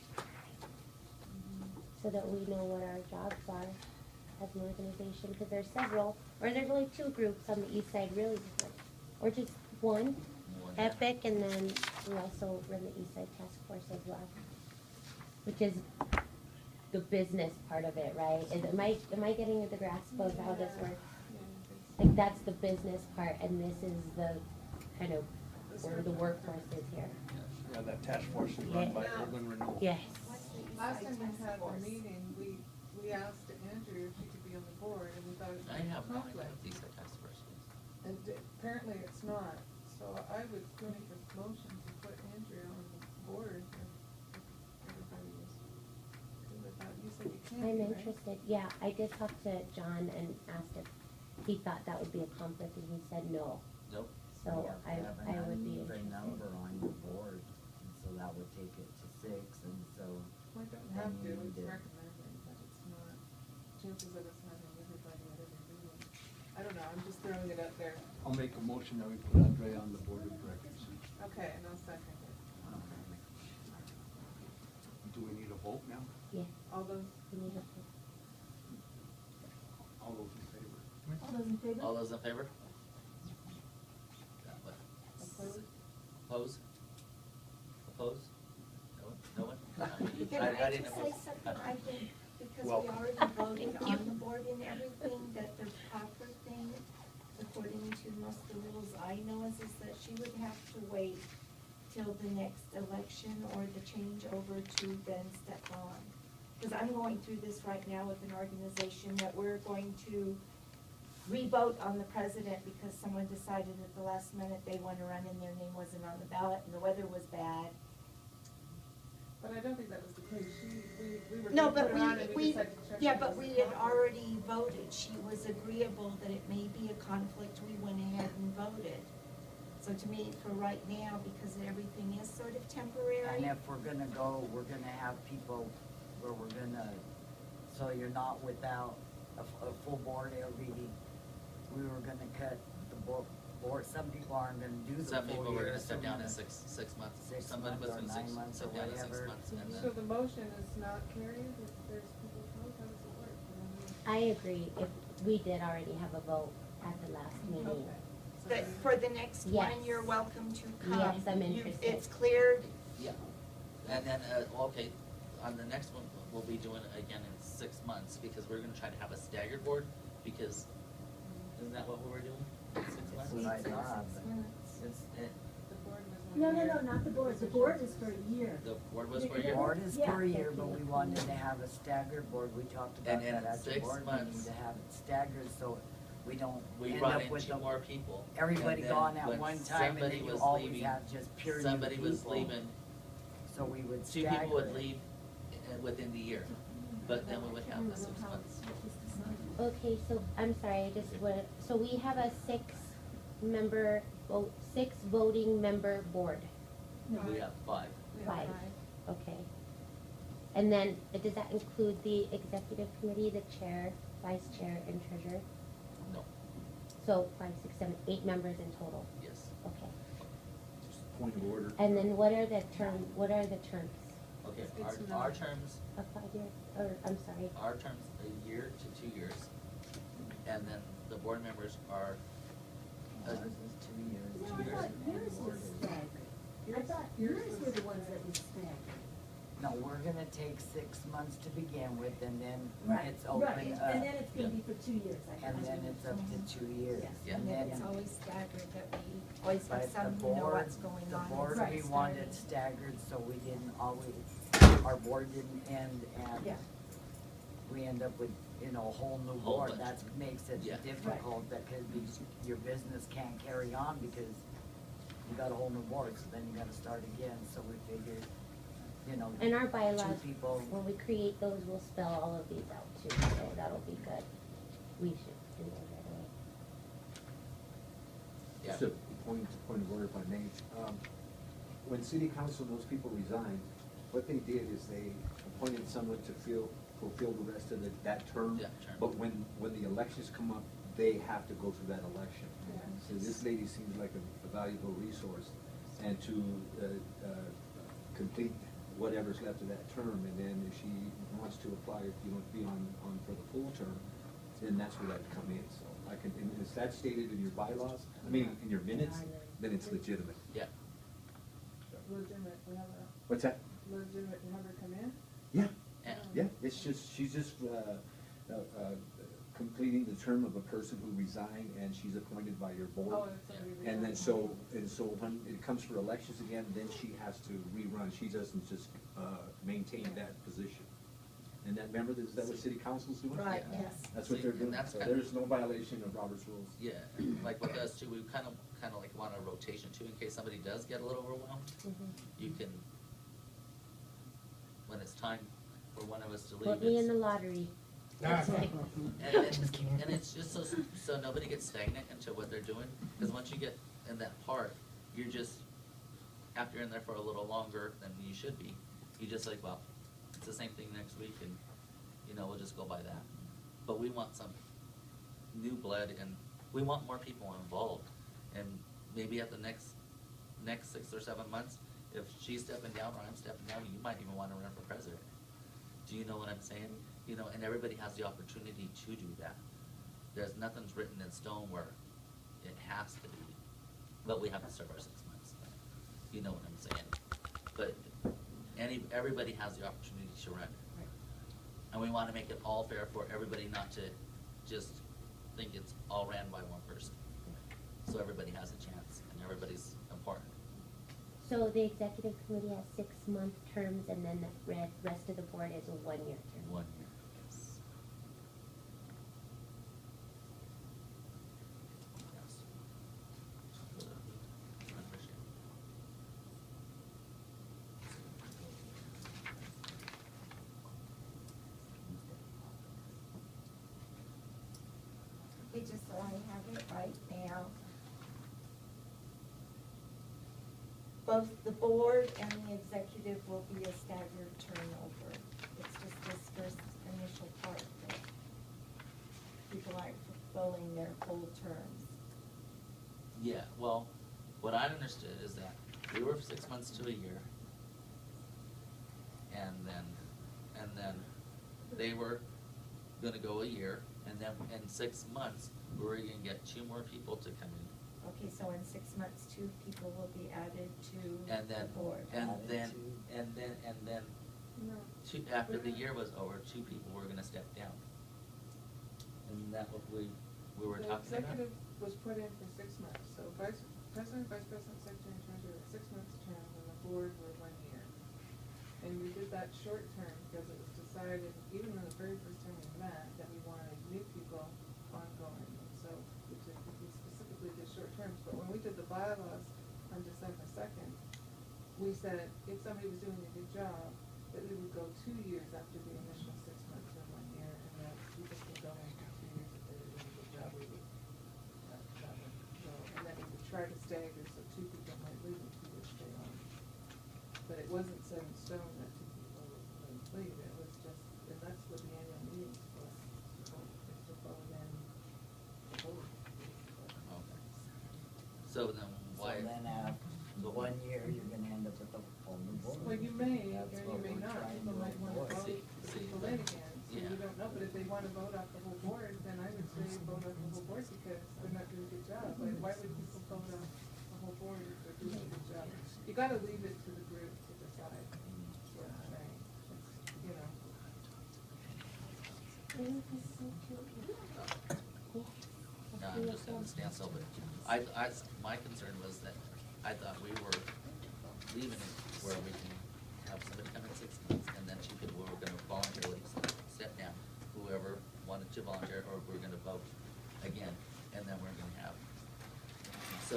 so that we know what our jobs are as an organization, because there's several, or there's only 2 groups on the east side really different, or just one, One. Epic, and then we also run the East Side Task Force as well, which is the business part of it, right? Am I getting the grasp of how this works? Like, that's the business part, and this is the kind of where the workforce is here. Yeah, that task force is run by Urban Renewal. Yes. Last time we had the meeting, we asked Andrew if she could be on the board, and we thought it was I a have no idea conflict. what these are task forces. And apparently it's not, so I would make a motion to put Andrea on the board if everybody is good with that. You said you can't, I'm right? interested, yeah, I did talk to John and asked if he thought that would be a conflict, and he said no. Nope. So You have to have I an would be uneven interested. number on your board, and so that would take it to 6, and so. We don't then have to, you it's need recommended, but it's not, chances of us having everybody at every meeting. I don't know, I'm just throwing it out there. I'll make a motion that we put Andre on the board of directors. Okay, and I'll second it. Do we need a vote now? Yeah, All those, we need a, All those in favor? All those in favor? All those in favor? That one. opposed? Oppose? Oppose? No one? No one? Can I I didn't just say oppose. something, I think, because we Welcome. already voted on the board and everything, that the proper thing, according to most of the rules I know, is that she would have to wait till the next election or the change over to then step on. Because I'm going through this right now with an organization that we're going to re-vote on the president because someone decided at the last minute they want to run and their name wasn't on the ballot and the weather was bad. But I don't think that was the case, we were No, gonna but put her on and we decided to check. yeah, it but as we a had conflict. already voted, she was agreeable that it may be a conflict, we went ahead and voted. So to me, for right now, because everything is sort of temporary. And if we're gonna go, we're gonna have people where we're gonna, so you're not without a full board, it'll be, we were gonna cut the board, some people aren't gonna do the full year. Some people were gonna step so down in we're 6 months. 6 Somebody was months or gonna 9 months step or down in 6 whatever. months and So then, the motion is not carried if there's people opposed, how does it work? I agree, if we did already have a vote at the last meeting. Okay. So That for the next Yes. one, you're welcome to come. Yes, I'm You- interested. It's cleared, yeah. And then, okay, on the next one, we'll be doing it again in 6 months because we're gonna try to have a staggered board because, isn't that what we were doing? 6 months? That's what I thought, but the board was. no, not the board, the board is for a year. The board was for the you? board is Yeah. per year, but we wanted to have a staggered board, we talked about And in that at the 6 board months- meeting, to have it staggered, so we don't We end brought up in with 2 more people. everybody and then gone at when one time, and somebody then you was always leaving- have just pure new Somebody was people. leaving, So we would 2 stagger people would it. leave within the year, but then we would have the 6 months. Okay, so, I'm sorry, I just wanted, so we have a 6 voting member board, We have 5. We have 5, okay. And then, does that include the executive committee, the chair, vice chair, and treasurer? No, So 5, 6, 7, 8 members in total, yes. okay. Point of order. And then what are the terms? Okay, It's good to know. our terms, A 5 year, or, I'm sorry, our terms, a year to 2 years. And then the board members are, Ours is 2 years. No, I 2 years. thought yours was staggered. I thought yours were the ones that we staggered. No, we're gonna take 6 months to begin with, and then Right, it's open right, up. and then it's gonna be for 2 years, I think. And then it's up to 2 years. Yes. Yeah. And then, It's always staggered that we always have but the some who know board, what's going the on. board, Right. we wanted staggered, so we didn't always, our board didn't end, and Yeah. we end up with, you know, a whole new Whole board. bunch. That makes it Yeah. difficult, that could be, your business can't carry on because you got a whole new board, so then you gotta start again, so we figured, you know, In our 2 bylaws, people. when we create those, we'll spell all of these out too, so that'll be good. We should do it right away. Yeah. Just a point of order if I may. When city council, those people resigned, what they did is they appointed someone to fulfill the rest of that term. Yeah, term. But when the elections come up, they have to go through that election. So this lady seems like a valuable resource, and to complete whatever's left of that term, and then if she wants to apply, if you want to be on for the full term, then that's where that'd come in, so I can, and is that stated in your bylaws, I mean, in your minutes, then it's legitimate. Yeah. Legitimate, we have What's that? a legitimate, you have her come in? Yeah, Yeah. yeah, it's just, she's just, completing the term of a person who resigned, and she's appointed by your board. Oh, it's somebody. And then so when it comes for elections again, then she has to rerun, she doesn't just, maintain that position. And that, remember, is that what city council's doing? Right, Yeah. yes. That's what See, they're and doing, that's so kind of- there's no violation of Robert's rules. Yeah, like with us too, we kind of like want a rotation too, in case somebody does get a little overwhelmed. You can, when it's time for one of us to leave. Put me in it's- the lottery. And it's just so nobody gets stagnant into what they're doing, because once you get in that part, you're just, after you're in there for a little longer than you should be, you just like, well, it's the same thing next week, and, you know, we'll just go by that. But we want some new blood, and we want more people involved, and maybe at the next 6 or 7 months, if she's stepping down or I'm stepping down, you might even wanna run for president. Do you know what I'm saying? You know, and everybody has the opportunity to do that. There's nothing's written in stone where it has to be, but we have to serve our 6 months. You know what I'm saying? But everybody has the opportunity to run. And we wanna make it all fair for everybody, not to just think it's all ran by one person. So everybody has a chance, and everybody's important. So the executive committee has 6-month terms, and then the rest of the board is a 1-year term. 1 year. Yes. For the membership. Okay, just so I have it right now. Both the board and the executive will be a staggered turnover. It's just this first initial part that people aren't fulfilling their full terms. Yeah, well, what I understood is that we were 6 months to a year. And then they were gonna go a year, and then in 6 months, we were gonna get 2 more people to come in. Okay, so in 6 months, 2 people will be added to And the then, board. and Added then, to- and then, after the year was over, 2 people were gonna step down. Isn't that what we were The talking about? executive was put in for 6 months, so president, vice president, secretary, and treasurer, 6 months term, and the board were 1 year. And we did that short term because it was decided, even in the very first time we met, that we wanted new people ongoing. And so we specifically did short terms, but when we did the bylaws on December 2nd, we said if somebody was doing a good job, that we would go 2 years after the initial 6 months or 1 year, and that people could go in for 2 years if they were doing a good job, we would have them go. And then we would try to stagger, so 2 people might leave and 2 would stay on. But it wasn't set in stone that 2 people would leave, it was just, and that's what the annual meetings for, to vote in the board. Okay. So then why? So then after the 1 year, you're gonna end up with a whole new board. Well, you may, or That's you what may we're not, trying people to might wanna avoid. vote See, the people in again, so yeah. you don't know, but if they wanna vote off the whole board, then I would say vote off the whole board because they're not doing a good job. Like, why would people vote off the whole board if they're doing a good job? You gotta leave it to the group to decide. Yeah, right. It's, you know. No, I'm just in the standstill, but my concern was that I thought we were leaving it where we can have somebody come in 6 months, and then we were gonna voluntarily step down, whoever wanted to volunteer, or we're gonna vote again, and then we're gonna have. So,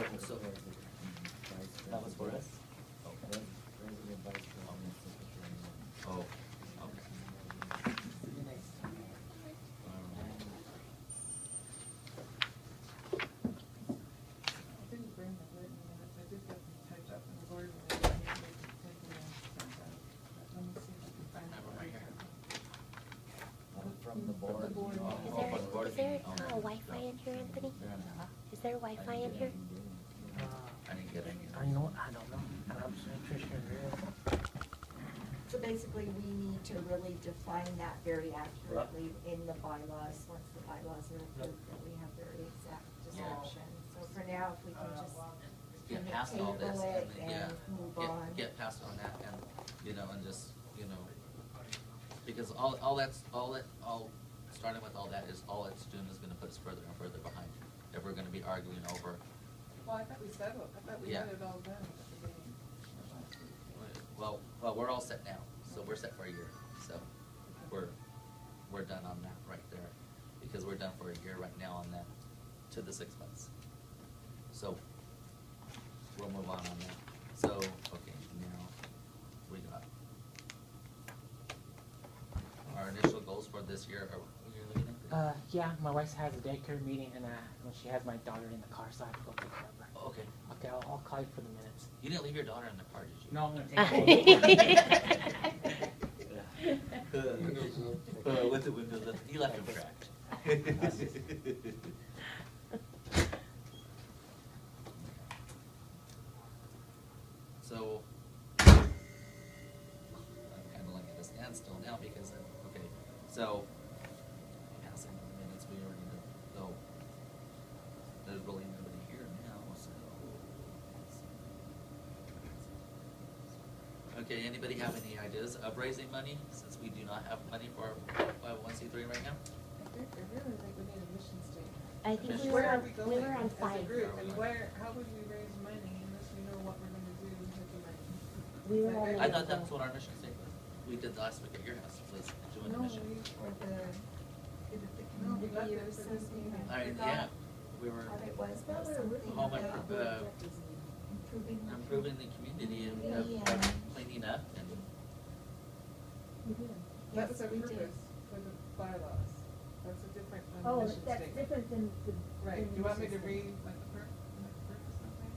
that was for us? Okay. Oh, okay. I didn't bring the written minutes, I did get them typed up in the board minutes. I need to take them and send them. But let me see if I can find I have it it right here. From the board. The board. Is there Wi-Fi in here, Anthony? Is there Wi-Fi in here? I didn't get any. I don't know. I'm pretty sure there is. So basically, we need to really define that very accurately in the bylaws, once the bylaws are approved, that we have very exact description. So for now, if we can just Get past all this table it and, yeah, and move on. get past on that and, and just, because starting with all that is, all it's doing is gonna put us further and further behind. If we're gonna be arguing over, Well, I thought we settled, I thought we Yeah. had it all done at the beginning of last week. well, we're all set now, so we're set for a year, so we're done on that right there. Because we're done for a year right now on that, to the 6 months. So, we'll move on that. So, okay, now, we got our initial goals for this year, are we looking at? Yeah, my wife has a daycare meeting, and when she has my daughter in the car, so I have to go take care of her. Okay, Okay, I'll call you for the minutes. you didn't leave your daughter in the car, did you? No, I'm gonna take With the windows up, you left them cracked. So, I'm kinda like at a standstill now because, okay, so, passing the minutes, we already did, so, there's really nobody here now, so. Okay, anybody have any ideas of raising money, since we do not have money for our 501c3 right now? I really think we need a mission statement. I think we Where were are on, we we going were on as a 5. group, and how would we raise money unless we know what we're gonna do with the money? We were on I the- thought that's what our mission statement, we did last week at your house, was doing the No, mission. Or the, is it the No, we left community it or for this something? meeting. I mean, yeah, we were Thought it was, but Thought we were something working home about and, improving. improving the community and Community of and- cleaning up and, We did. That was our Yes, we did. purpose for the bylaws. That's a different Oh, mission that's statement. different than the. Right, than do you want me to mission read statement. like the purpose of that?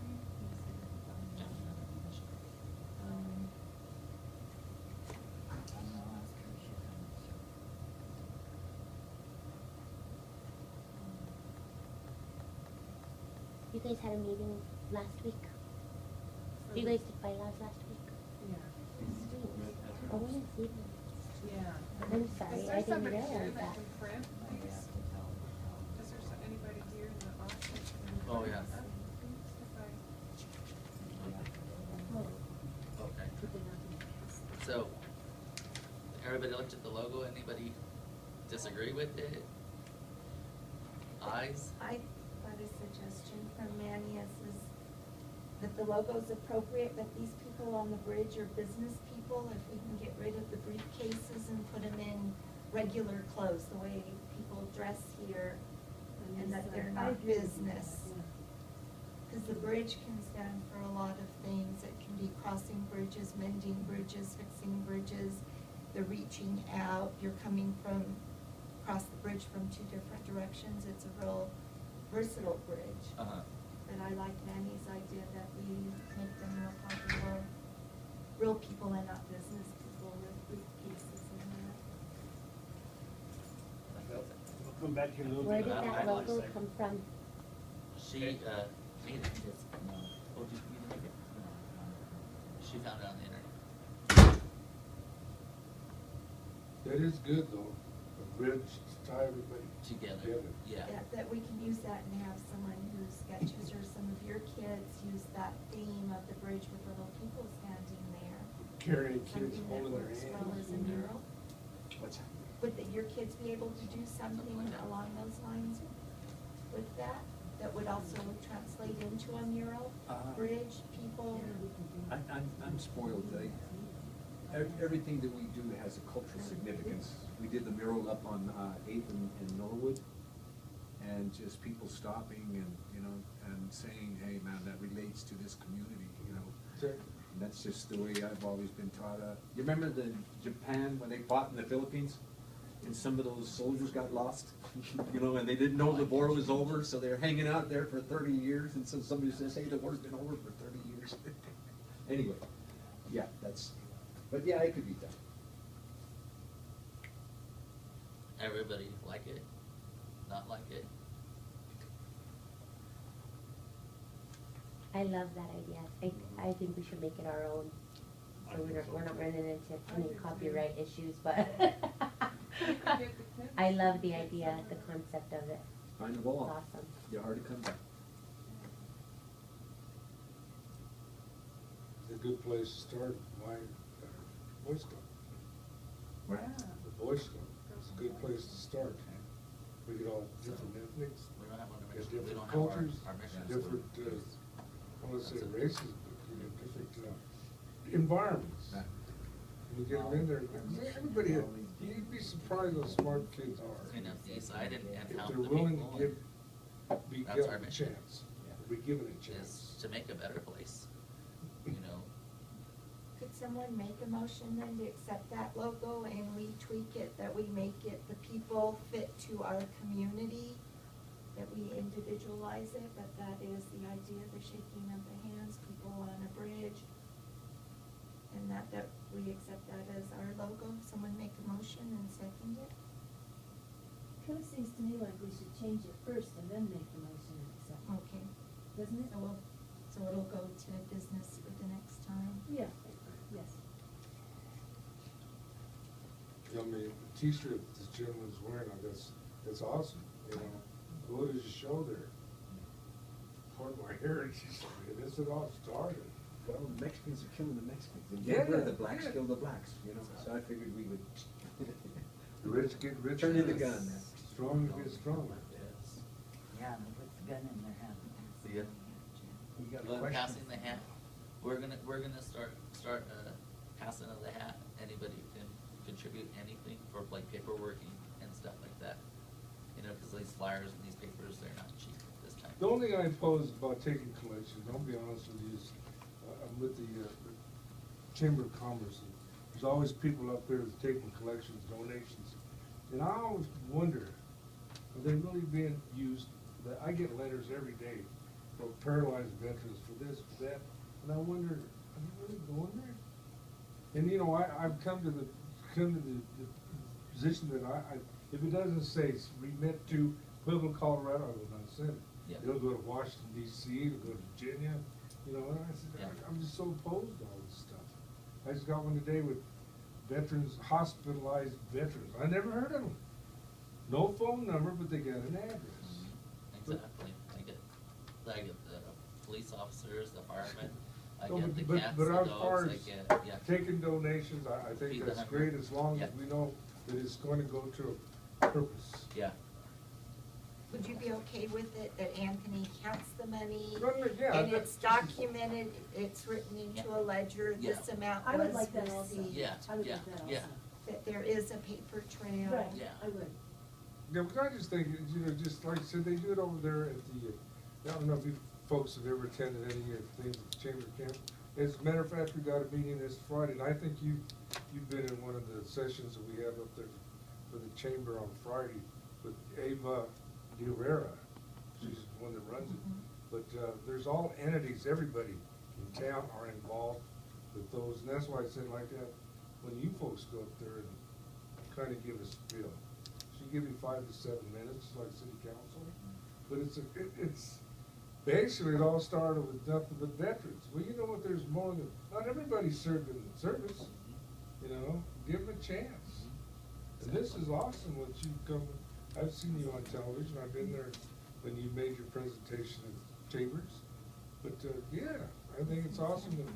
You guys had a meeting last week? You guys did bylaws last week? Yeah. I wanna see them. Yeah. I'm sorry, Is there I didn't somebody here realize that that. can print these? Is there anybody here in the office? that can Oh, print yes. them? If okay. So, everybody looked at the logo, anybody disagree with it? Ayes? I got a suggestion from Manny is that the logo's appropriate, but these people on the bridge are business people. If we can get rid of the briefcases and put them in regular clothes, the way people dress here, and that they're I not agree with you, business. yeah. Because the bridge can stand for a lot of things. It can be crossing bridges, mending bridges, fixing bridges. The reaching out, you're coming across the bridge from 2 different directions. It's a real versatile bridge. Uh-huh. But I like Manny's idea that we make them more popular, real people and not business people with briefcases and that. We'll come back here a little Where bit. did that logo come from? She, made it. Oh, did you make it? She found it on the internet. That is good though, a bridge to tie everybody Together, yeah. That we can use that and have someone who sketches or some of your kids use that theme bottom of the bridge with little people standing there. Carrying kids, Something that holding their works hands. well as a mural. What's that? Would your kids be able to do something along those lines with that? That would also translate into a mural? Bridge, people? I'm spoiled. Everything that we do has a cultural significance. We did the mural up on 8th and Norwood, and just people stopping and, you know, and saying, hey, man, that relates to this community, you know. Sure. And that's just the way I've always been taught. You remember the Japan when they fought in the Philippines? And some of those soldiers got lost, you know, and they didn't know the war was over, so they're hanging out there for 30 years, and so somebody says, hey, the war's been over for 30 years. Anyway, yeah, but yeah, it could be done. Everybody like it, not like it. I love that idea. I think we should make it our own, so we're not running into any copyright issues, but I love the idea, the concept of it. Find the wall. Awesome. You're hard to come by. It's a good place to start, Boy Scout. Where? The Boy Scout, it's a good place to start. We get all different ethnics, We don't have one get mission, we different don't have cultures, our mission. different, I wanna say races, but you know, different, environments. Yeah. We get them in there, everybody, you'd be surprised how smart kids are. You know, the Eastside and If help they're the willing people to be that's given our a mission. chance, be given a is chance. to make a better place, you know. Could someone make a motion then to accept that logo and we tweak it, that we make it the people fit to our community? That we individualize it, but that is the idea, the shaking of the hands, people on a bridge. And that we accept that as our logo. Someone make a motion and second it? Kind of seems to me like we should change it first and then make the motion and accept it. Okay. Doesn't it? So it'll go to business for the next time? Yeah, yes. I mean, the t-shirt this gentleman's wearing, that's awesome, you know, what does it show there? Part of my heritage, this it all started. Well, the Mexicans are killing the Mexicans. And Yeah, where the blacks yeah. kill the blacks, you know, so I figured we would. The rich get richer. Turn in the gun, man. Strong get stronger. Yes. Yeah, and puts the gun in their hand. See ya. We got a Well, question. passing the hat, we're gonna start passing of the hat. Anybody can contribute anything for like paperwork and stuff like that. You know, cause these flyers and these papers, they're not cheap this time. The only thing I oppose about taking collections, I'll be honest with you, is, I'm with the Chamber of Commerce, and there's always people up there that's taking collections, donations. And I always wonder, are they really being used? I get letters every day for paralyzed veterans, for this, for that, and I wonder, are they really going there? And you know, I've come to the position that if it doesn't say remit to Pueblo, Colorado, I will not send it. Yep. It'll go to Washington DC, it'll go to Virginia, you know, and I said, Yeah. I'm just so opposed to all this stuff. I just got one today with veterans, hospitalized veterans, I never heard of them. No phone number, but they got an address. Exactly. I get the police officers, the firemen, I No, get the but- cats, but the as far dogs, I as get, yeah. Taking donations, I think Feed the that's hungry. great, as long as Yep. we know that it's going to go to a purpose. Yeah. Would you be okay with it, that Anthony counts the money? No, yeah, And it's that's- documented, it's written into a ledger, Yeah. this amount I would was like that also. received. Yeah, I would yeah, like that also. yeah. That there is a paper trail. Right, Yeah. I would. Yeah, because I just think, you know, just like I said, they do it over there at the, I don't know if you folks have ever attended any things at the Chamber Camp. As a matter of fact, we got a meeting this Friday, and I think you've been in one of the sessions that we have up there for the Chamber on Friday with Ava De Herrera. She's the one that runs it. But there's all entities, everybody in town are involved with those, and that's why I said like that, when you folks go up there and kind of give a spiel. She give you 5 to 7 minutes, like city council, but it's basically it all started with nothing but veterans. Well, you know what, there's more than, not everybody served in the service, you know, give them a chance. And this is awesome what you come, I've seen you on television, I've been there when you made your presentation at Chambers, but yeah, I think it's awesome that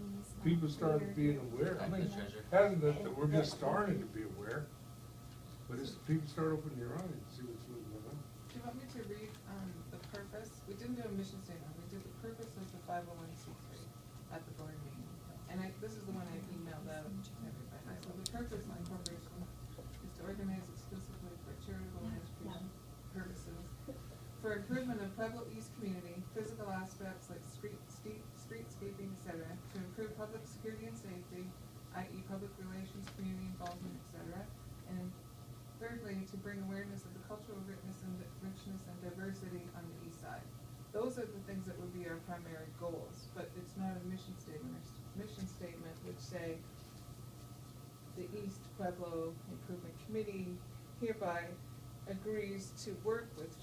people started being aware. I mean, Treasure. hasn't that we're just starting to be aware, but it's people start opening their eyes and see what's really going on. Do you want me to read, the purpose? We didn't do a mission statement, we did the purpose of the 501c3 at the board meeting. And this is the one I emailed out to everybody. So the purpose of the corporation is to organize exclusively for charitable and education purposes, for improvement of Pueblo East community, physical aspects like streetscaping, etc., to improve public security and safety, i.e. public relations, community involvement, etc., and thirdly, to bring awareness of the cultural richness and diversity on the east side. Those are the things that would be our primary goals, but it's not a mission statement. Our mission statement would say, the East Pueblo Improvement Committee hereby agrees to work with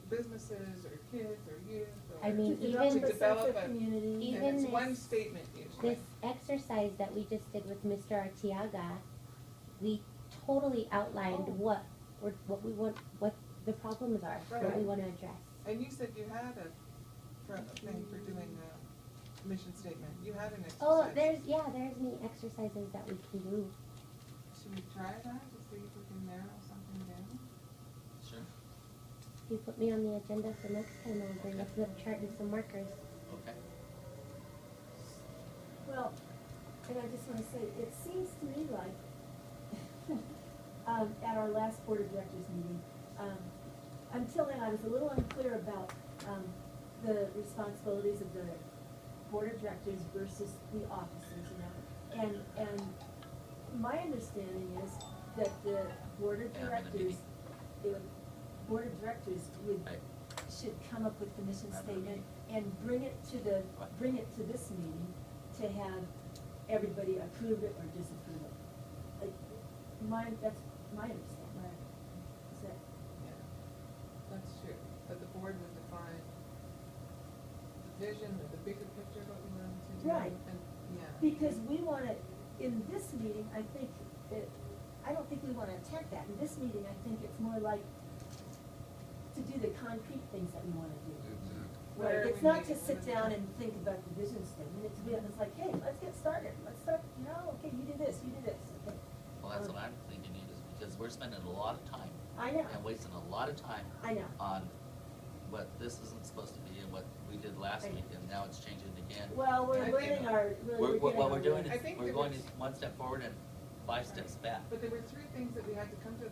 businesses or kids or youth or I mean, To even develop a develop sense of a- community. Even and it's this- one statement usually. This exercise that we just did with Mr. Artiaga, we totally outlined Oh. what we want, what the problems are, what we Right. wanna address. And you said you had a thing for doing a mission statement. You had an exercise. Oh, there's many exercises that we can do. Should we try that to see if we can narrow something down? Sure. If you put me on the agenda for next time, I'll bring a flip chart and some markers. Okay. Well, and I just wanna say, it seems to me like, at our last board of directors meeting, until then, I was a little unclear about, the responsibilities of the board of directors versus the officers, you know? And my understanding is that the board of Yeah, I'm in a directors, meeting. board of directors would, Right. should come up with the mission I'm in a statement meeting. and bring it to this meeting to have everybody approve it or disapprove it. That's my understanding. Is that, Yeah, that's true. But the board would define the vision or the bigger picture of what we wanted to do. Right. And, yeah. because we wanna, in this meeting, I think that, I don't think we wanna attempt that. In this meeting, I think it's more like to do the concrete things that we wanna do. Where Right, are it's we not to meeting? sit down and think about the vision statement, it's like, hey, let's get started, let's start, you know, okay, you do this, okay. Well, that's what I'm thinking, is because we're spending a lot of time I know, and wasting a lot of time I know. on what this isn't supposed to be and what we did last week, and now it's changing again. Well, we're I think- learning our, What we're getting doing our- I think is, we're there going was- one step forward and 5 steps back. But there were 3 things that we had to come to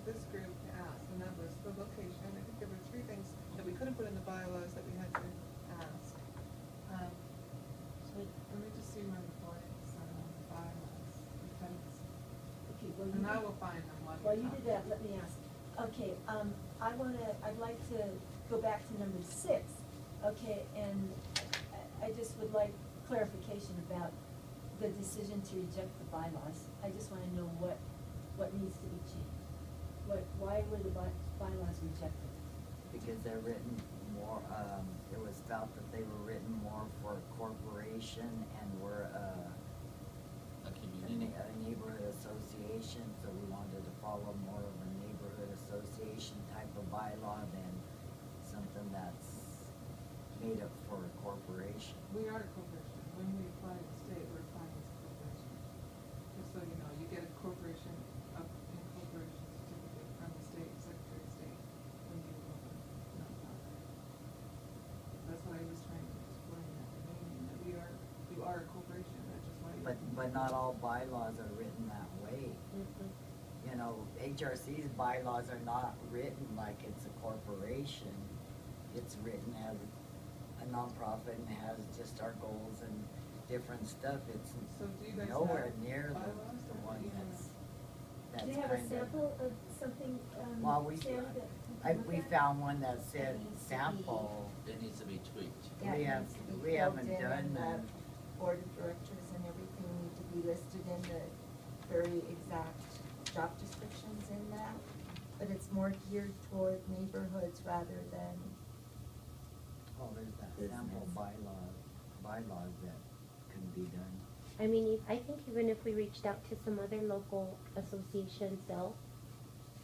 this group to ask, and that was the location. I think there were 3 things that we couldn't put in the bylaws that we had to ask. So let me just see my points on the bylaws. Okay, well, you And I do- will find them one. While you do that, let me ask, okay, I'd like to go back to number 6, okay, and I just would like clarification about the decision to reject the bylaws. I just wanna know what needs to be changed. Why were the bylaws rejected? Because they're written more, it was felt that they were written more for a corporation and were A a community. neighborhood association, so we wanted to follow more of a neighborhood association type of bylaw than something that's made up for a corporation. We are a corporation. When we apply to the state, we're applying as a corporation. Just so you know, you get a corporation, incorporation certificate from the state, Secretary of State, when you open nonprofit. That's what I was trying to explain at the meeting, that you are a corporation, that's just why you. But not all bylaws are written that way. You know, HRC's bylaws are not written like it's a corporation. It's written as a nonprofit and has just our goals and different stuff. It's So do you guys nowhere have near bylaws, the or one do you have- that's Do you have a sample of something, Well, we- Sandy, that I, can look we at? found one that said It needs to be- sample. It needs to be tweaked. Yeah, We it have- needs to be we haven't filled in, done and that. the board of directors and everything need to be listed in the very exact job descriptions in that. But it's more geared toward neighborhoods rather than, Oh, there's that sample Business. bylaws that can be done. I mean, I think even if we reached out to some other local associations, they'll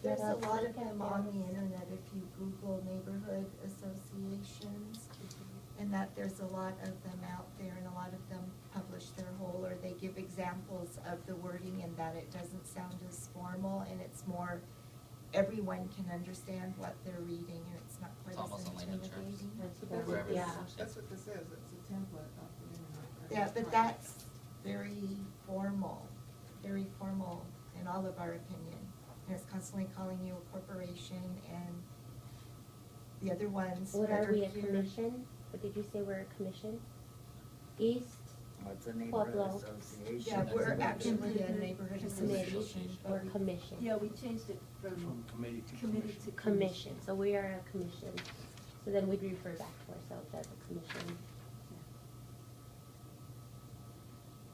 there's let a us lot look of at them on theirs. the internet if you Google neighborhood associations. And that there's a lot of them out there, and a lot of them publish their whole, or they give examples of the wording, and that it doesn't sound as formal, and it's more, everyone can understand what they're reading, and it's not quite It's almost as in layman's terms. intimidating. Wherever this, it's- that's what this is, it's a template of the internet. Yeah, but that's very formal in all of our opinion. And it's constantly calling you a corporation, and the other ones What that are we, a here- commission? What did you say we're a commission? East What's a neighborhood Pueblo. association? Yeah, we're That's a actually a neighborhood Committee association. or but we- commission? Yeah, we changed it from committee to committee to Commission, so we are a commission. So then we'd refer back to ourselves as a commission.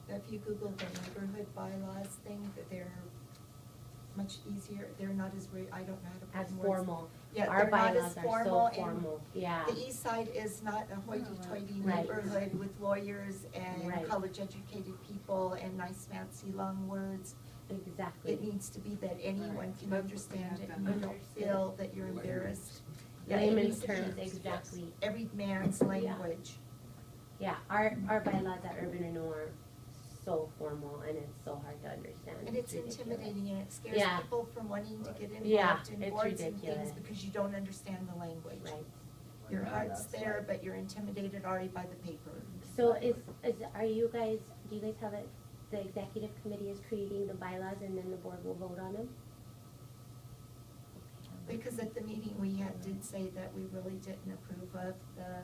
If you Google the neighborhood bylaws thing, that they're much easier, they're not as I don't know how to put As in words. formal. Yeah, Our they're not bylaws as are formal, so and formal, yeah. the east side is not a hoity-toity Right. neighborhood with lawyers and Right. college-educated people and nice fancy long words. Exactly. It needs to be that anyone Right. can That's what understand we it, have and done. you don't feel that you're embarrassed. Yeah, it Layman's needs to be terms, exactly. Every man's language. Yeah, our bylaws at Urban Renewal are so formal and it's so hard to understand. And it's ridiculous. intimidating, and it scares Yeah. people from wanting to get Yeah, involved in it's boards and things ridiculous. because you don't understand the language. Right. Your Yeah, heart's that's there, right. but you're intimidated already by the paper. So are you guys, do you guys have it, the executive committee is creating the bylaws and then the board will vote on them? Because at the meeting we had did say that we really didn't approve of the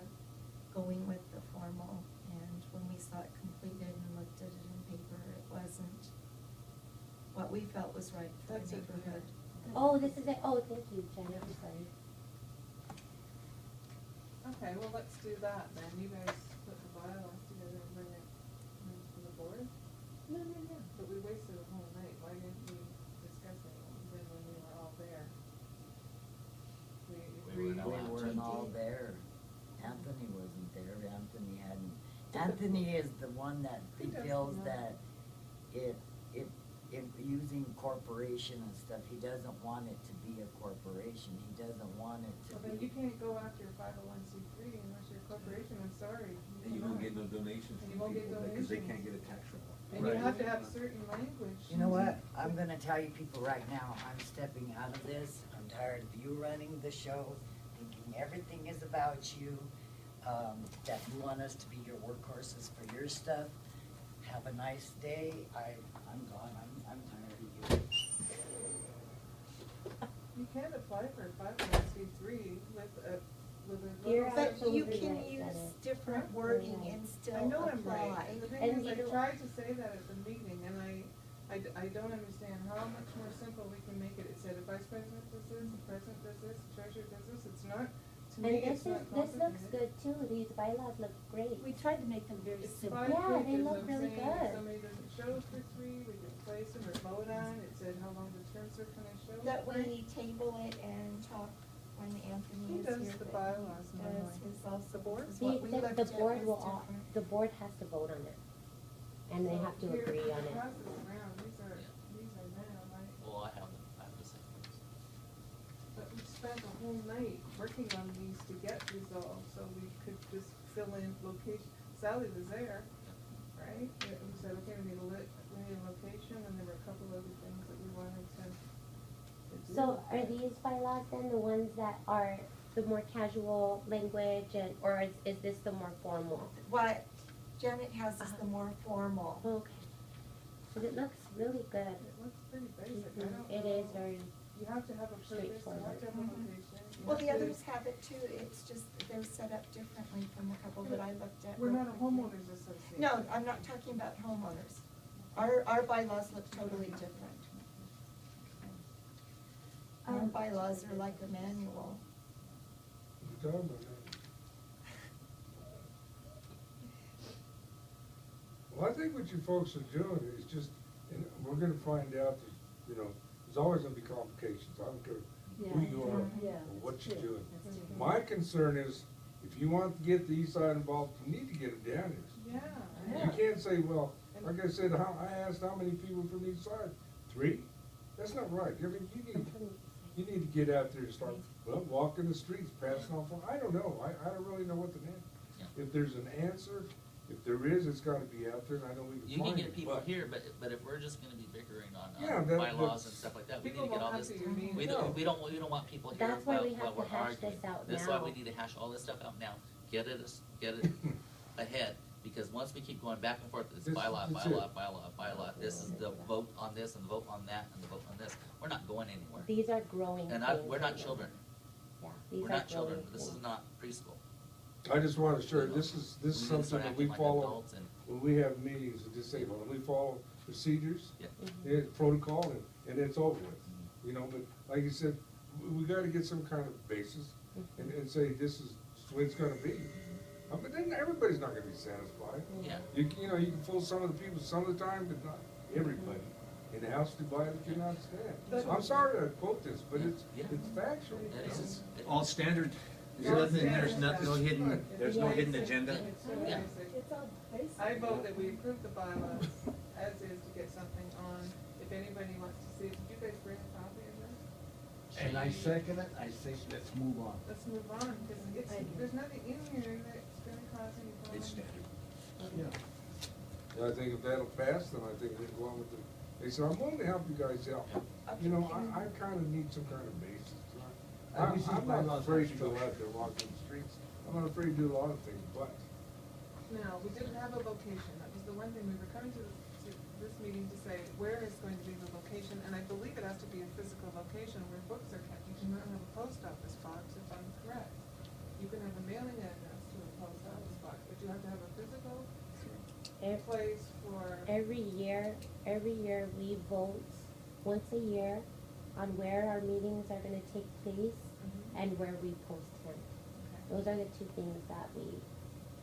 going with the formal. And when we saw it completed and looked at it in paper, it wasn't what we felt was right for That's the it, neighborhood. Oh, this is it, oh, thank you, Janet, I'm sorry. Okay, well, let's do that then, you guys put the bylaws together and bring it to the board? No, But we wasted a whole night, why didn't we discuss it then when we were all there? We We agreed. weren't We allowed. weren't all there. Anthony wasn't there. Anthony is the one that He does feels know. that it, using corporation and stuff, he doesn't want it to be a corporation. He doesn't want it to Well, then you be. can't go after your 501c3 unless you're a corporation, I'm sorry. And you won't get no donations And you from won't get people because they donations. can't get a tax write-off. And you have to have certain language. You know what? I'm gonna tell you people right now, I'm stepping out of this. I'm tired of you running the show, thinking everything is about you, that you want us to be your workhorses for your stuff. Have a nice day. I'm gone. I'm tired of you. You can't apply for a 501c3 with a You're little. But you absolutely can right, use Janet. different wording Right. and still I know I'm right, apply. and the And thing you is, I don't- tried to say that at the meeting, and I don't understand how much more simple we can make it. It said, the vice president does this, the president does this, the treasurer does this, it's not, to me, And it's not this looks complicated. good too, these bylaws look great. We tried to make them very It's simple. 5 Yeah, they pages look of really saying if good. somebody doesn't show for 3, we can place them or vote on. It said how long the terms are, can I show? That we table it and talk when Anthony Who is does here. the that bylaws he normally? Does his also. The board? because The, what we looked the at board was will, different. the board has to vote on it, and they So have to here, agree on it. pass this around. These are now, right? Well, I have the same ones. But we spent a whole night working on these to get resolved, so we could just fill in location. Sally was there, right? Yeah, we said, okay, we need a location, and there were a couple other things that we wanted to do. So are these bylaws then the ones that are the more casual language, and, or is this the more formal? What Janet has is the more formal. Okay. 'Cause it looks really good. It looks pretty basic. I don't It know. is very, You have to have a purpose, you have to have a straightforward. location. you Well, have the to- others have it too, it's just that they're set up differently from the couple that I looked at. We're real not a quickly. homeowners association. No, I'm not talking about homeowners. Our bylaws look totally different. Our bylaws are like a manual. You're talking about that. Well, I think what you folks are doing is just, and we're gonna find out that, you know, there's always gonna be complications. I don't care who you are Yeah. or what you're doing. That's true. My concern is, if you want to get the east side involved, you need to get them down here. Yeah. You can't say, well, like I said, I asked how many people from the east side? 3? That's not right. I mean, you need to get out there and start, well, walking the streets, passing off, I don't know. I don't really know what the name. Yeah. if there's an answer, if there is, it's gotta be out there, and I know we can You find can it. get people but- here, but if we're just gonna be bickering Yeah, on that- bylaws and that's- stuff like that, we need People to get all won't this. come to your meeting. We don't want people here That's why while we have we're to hash arguing. this out That's why we now. need to hash all this stuff out now, get it ahead, because once we keep going back and forth, it's This- bylaw, that's bylaw, it. bylaw, this is the vote on this, and the vote on that, and the vote on this, we're not going anywhere. These are growing And things. we're not right now. children, Yeah, these we're are not children, growing this is things. not preschool. I just wanna share, You know, this is we need to something start that acting we like follow, adults and- when we have meetings, and just say, well, we follow procedures, Yeah. protocol, and it's over with. You know, but like you said, we gotta get some kind of basis, and say, this is the way it's gonna be. But then everybody's not gonna be satisfied. Yeah. You know, you can fool some of the people some of the time, but not everybody. In the house divided cannot stand. I'm sorry to quote this, but it's factual. It is. All standard, there's no hidden, there's no hidden agenda. Yeah. It's all basic. I vote that we approve the bylaws as is to get something on, if anybody wants to see it. Did you guys bring a copy of this? And I second it, I say, let's move on. Let's move on, because there's nothing in here that's gonna cause any problems. It's standard. And I think if that'll pass, then I think we can go on with it. They said, I'm willing to help you guys out. You know, I kinda need some kind of basis. I'm not afraid to go out there walking the streets. I'm not afraid to do a lot of things, but Now, we didn't have a location, that was the one thing, we were coming to this meeting to say, where is going to be the location, and I believe it has to be a physical location where books are kept. You cannot have a post office box, if I'm correct. You can have a mailing address to a post office box, but you have to have a physical place for. Every year we vote once a year on where our meetings are gonna take place and where we post them. Those are the two things that we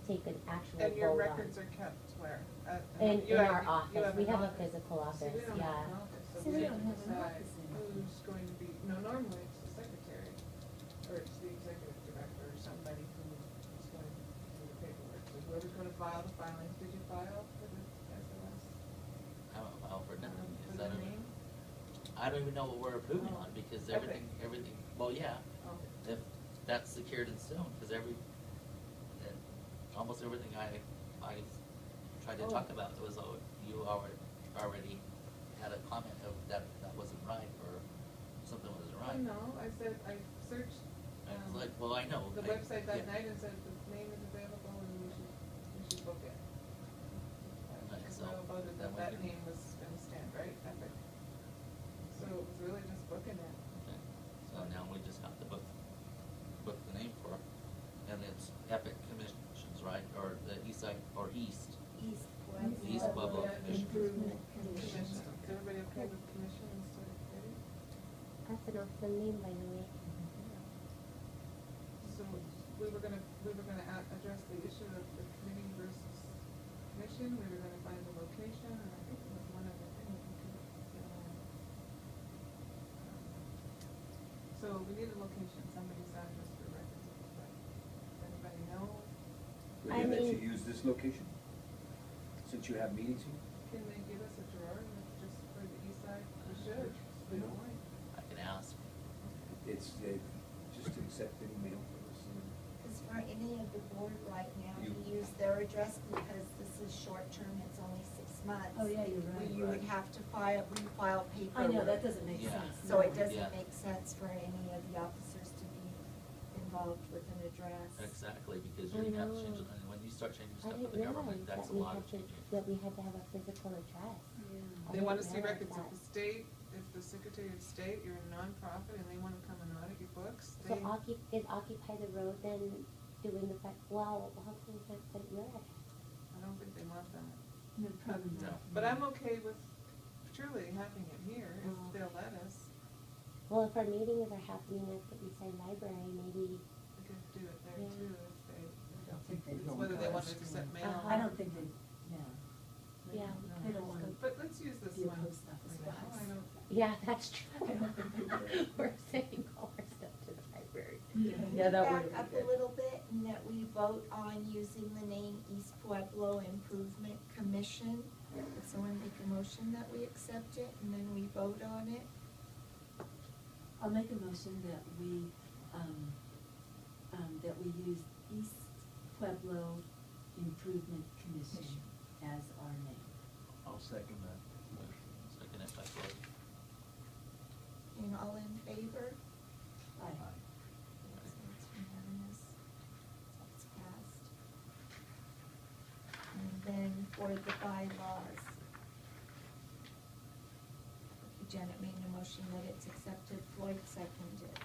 take an actual And your vote on. records are kept where? In You our you office, we an have a office. physical See, office, we don't yeah. have an office, so See, we we have don't to have an decide office in who's going to be, normally it's the secretary, or it's the executive director, or somebody who is going to do the paperwork. So whoever's gonna file the filings, did you file for the SOS? I don't know for nothing, For is the that name? I don't even know what we're approving on, because Epic. everything, well, yeah, Okay. if that's secured in stone, because almost everything I tried to talk about, was, you already had a comment of that wasn't right, or something wasn't right. No, I said, I searched, I was like, well, I know. the I- website that yeah. night and said the name is available and we should book it. Right, Because so we all voted then that we that can- name was gonna stand, right, Epic? So it was really just booking it. Okay. So now we just have to book the name for, and it's Epic Commissions, right, or the Eastside, or East. East Pueblo Commission. Improvement Commission. Commission. Is everybody okay with commission instead of committee? That's an awesome name, by the way. So we were gonna address the issue of the committee versus commission, we were gonna find the location, and I think there was one other thing that we could get on. So we need a location, somebody's address for records of the site. Does anybody know? I Would you let you mean- use this location, since you have meetings here? Can they give us a drawer just for the east side? We should, we don't mind. I can ask. It's, just to accept any mail for this. Because for any of the board right now, to use their address, because this is short-term, it's only 6 months. Oh, yeah, you're right. You would have to refile paperwork. I know, that doesn't make Yeah. sense. So it doesn't Yeah. make sense for any of the officers to be involved with an address. Exactly, because I you have to know. change it, and when you start changing I stuff with didn't the government, realize that's that a we lot had of to, changing. that we had to have a physical address. I They wanna didn't see realize records of that. the state, if the Secretary of State, you're a nonprofit and they wanna come and audit your books, So they, is Occupy the Road then doing the fact, well, how come we can't put your address? I don't think they want that. No, probably No. not. But I'm okay with truly having it here Oh. if they'll let us. Well, if our meetings are happening at the Eastside Library, maybe, We could do it there Yeah. too if they, I don't think they. it's whether they want to accept mail. I don't think they, yeah. yeah. They don't want to But let's use this be a one. post office for now. box. I don't, Yeah, that's true. I don't think they would. We're sending all our stuff to the library. Yeah, that would Back up be a good. little bit, and that we vote on using the name East Pueblo Improvement Commission. Would someone make a motion that we accept it, and then we vote on it? I'll make a motion that we use East Pueblo Improvement Commission as our name. I'll second that. Second it by Floyd. And all in favor? Aye. So it's unanimous. It's passed. And then for the bylaws. Janet made a motion that it's accepted, Floyd seconded.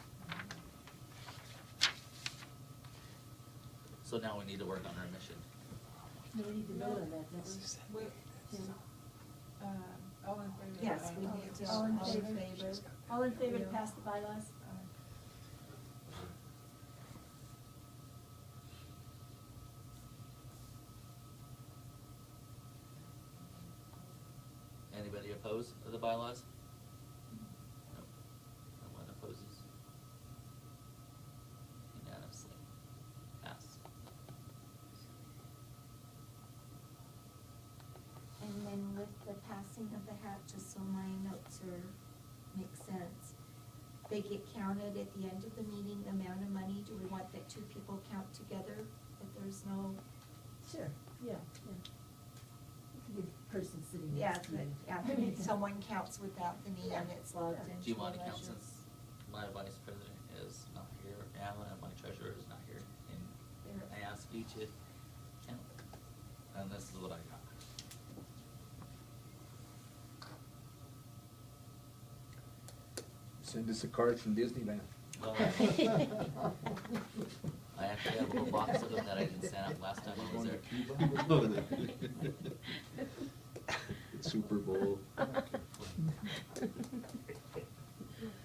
So now we need to work on our mission. No, we need to vote on that, don't we? Wait, Tim? all in favor? Yes, we need to, All in all favor? in favor. All in favor to pass the bylaws? Anybody opposed to the bylaws? No. No one opposes. Unanimously. Passed. And then with the passing of the hat, just so my notes make sense, they get counted at the end of the meeting, the amount of money, do we want that two people count together, that there's no? Sure, yeah. It could be the person sitting Yeah, next to you. someone counts without the name and it's logged into. Do you want to a count ledger. since my vice president is not here now and my treasurer is not here? And There. I ask you to count. And this is what I got. Send us a card from Disneyland. Well, I actually have a little box of them that I didn't send out last time I was there. It's Super Bowl.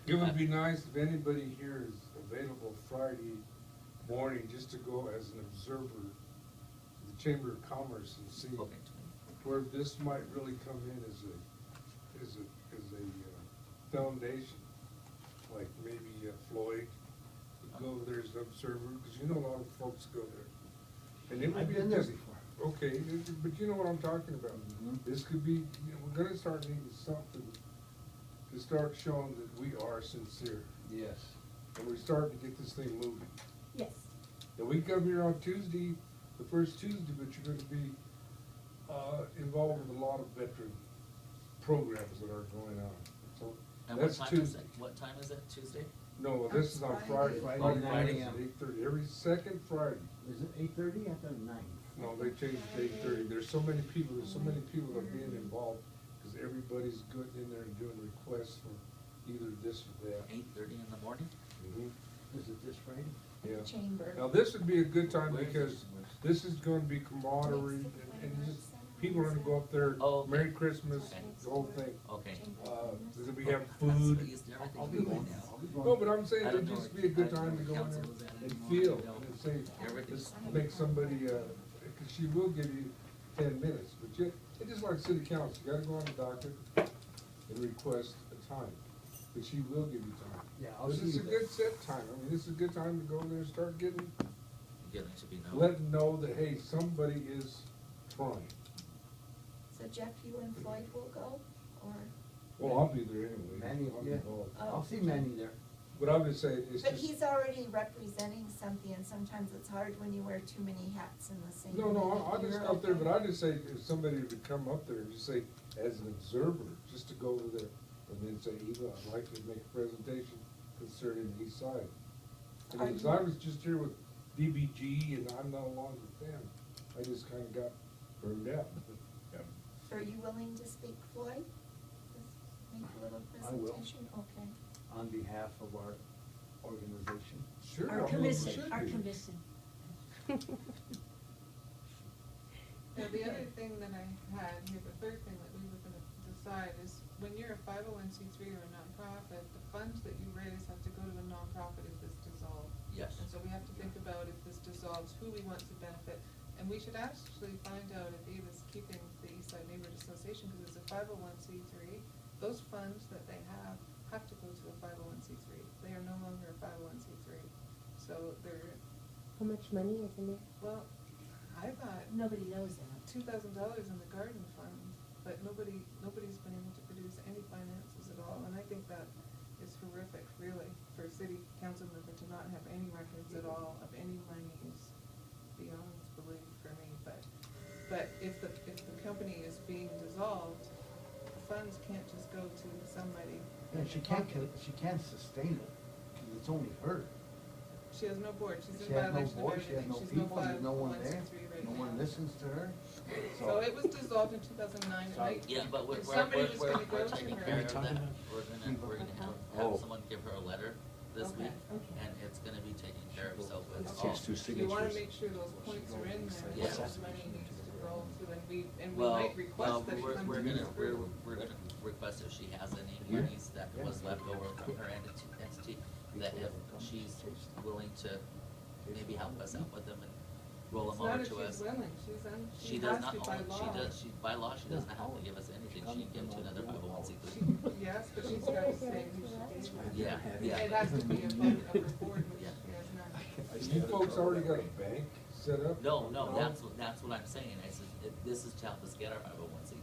It would be nice if anybody here is available Friday morning just to go as an observer to the Chamber of Commerce and see Okay, to me. where this might really come in as a foundation. Like maybe Floyd would go there as an observer, because you know a lot of folks go there. And it would I've be been there just- before. Okay, but you know what I'm talking about. Mhm. This could be, you know, we're gonna start needing something to start showing that we are sincere. Yes. And we're starting to get this thing moving. Yes. And we come here on Tuesday, the first Tuesday, but you're gonna be, involved with a lot of veteran programs that are going on. So, And what that's time is Tuesday. it? What time is it? Tuesday? No, this is on Friday. Friday, On 9 Fridays a.m. at 8:30, every second Friday. Is it 8:30? I thought 9. No, they changed it to 8:30. There's so many people that are being involved, because everybody's good in there and doing requests for either this or that. 8:30 in the morning? Mhm. Is it this Friday? Yeah. Chamber. Now, this would be a good time Where is because it? this is gonna be camaraderie and just, people are gonna go up there, Oh, okay. Merry Christmas, Okay. the whole thing. Okay. There's gonna be have That's food. the easiest everything I'll to be go going. now. I'll be going. No, but I'm saying I it'd don't know just where- be a good I don't time know to go where in there council is at and anymore. feel No. and say, Everything's- just make somebody, because she will give you 10 minutes, but you, it's just like city council, you gotta go on the docket and request a time, but she will give you time. Yeah, I'll This see is you a there. good set time, I mean, this is a good time to go in there and start getting, Getting to be known. let them know that, hey, somebody is trying. So Jeff, you and Floyd will go, or? Well, I'll be there anyway. Manny, I'll be yeah. involved. I'll see Manny there. But I'm just saying, it's But just. he's already representing something, and sometimes it's hard when you wear too many hats in the same. No, meeting. I'll just You're go up there, okay? but I just say, if somebody would come up there and just say, as an observer, just to go over there, and then say, Eva, I'd like to make a presentation concerning the East Side. And Are because you- I was just here with DBG, and I'm no longer with them, I just kinda got burned out. Are you willing to speak, Floyd? Just make a little I will. presentation? Okay. On behalf of our organization. Sure. Our I mean, you commission, should our be. commission. Now, the other thing that I had here, the third thing that we were gonna decide is, when you're a 501c3 or a nonprofit, the funds that you raise have to go to a nonprofit if it's dissolved. Yes. And so we have to think about if this dissolves, who we want to benefit. And we should actually find out if Ava's keeping the Eastside Neighborhood Association, because it's a 501c3. Those funds that they have to go to a 501c3. They are no longer a 501c3. So they're, How much money is in there? well, I thought Nobody knows that. $2,000 in the garden fund, but nobody's been able to produce any finances at all, and I think that is horrific, really, for a city council member to not have any records at all of any monies beyond But if the company is being dissolved, the funds can't just go to somebody. And she can't sustain it, because it's only her. She has no board, she's She in has no violation of board, she has everything, no she's no people, there's no one there, 501c3 right no now. one listens to her. So it was dissolved in 2009, and like, Yeah, but if somebody was gonna go we're to taking her. care of that. We're gonna Oh. have someone give her a letter this Okay, week, okay. and it's gonna be taken care of, so it's It all. takes two You wanna signatures. make sure those points are in there, Yeah. that money needs to go to, and we Well, might request that it we're come gonna, to this group. we're gonna request if she has any Yeah. monies that was left over from her entity, that if she's willing to maybe help us out with them and roll them over to It's not if us. she's willing, She she does has not to by own, law. by law, she doesn't have to give us anything, she can give to another 501c3. Yes, but she's got to say who she gave Yeah, to. yeah. It has to be a vote of the board, which she has not. You folks already got a bank set up? No, that's what I'm saying, I said, this is to help us get our 501c3.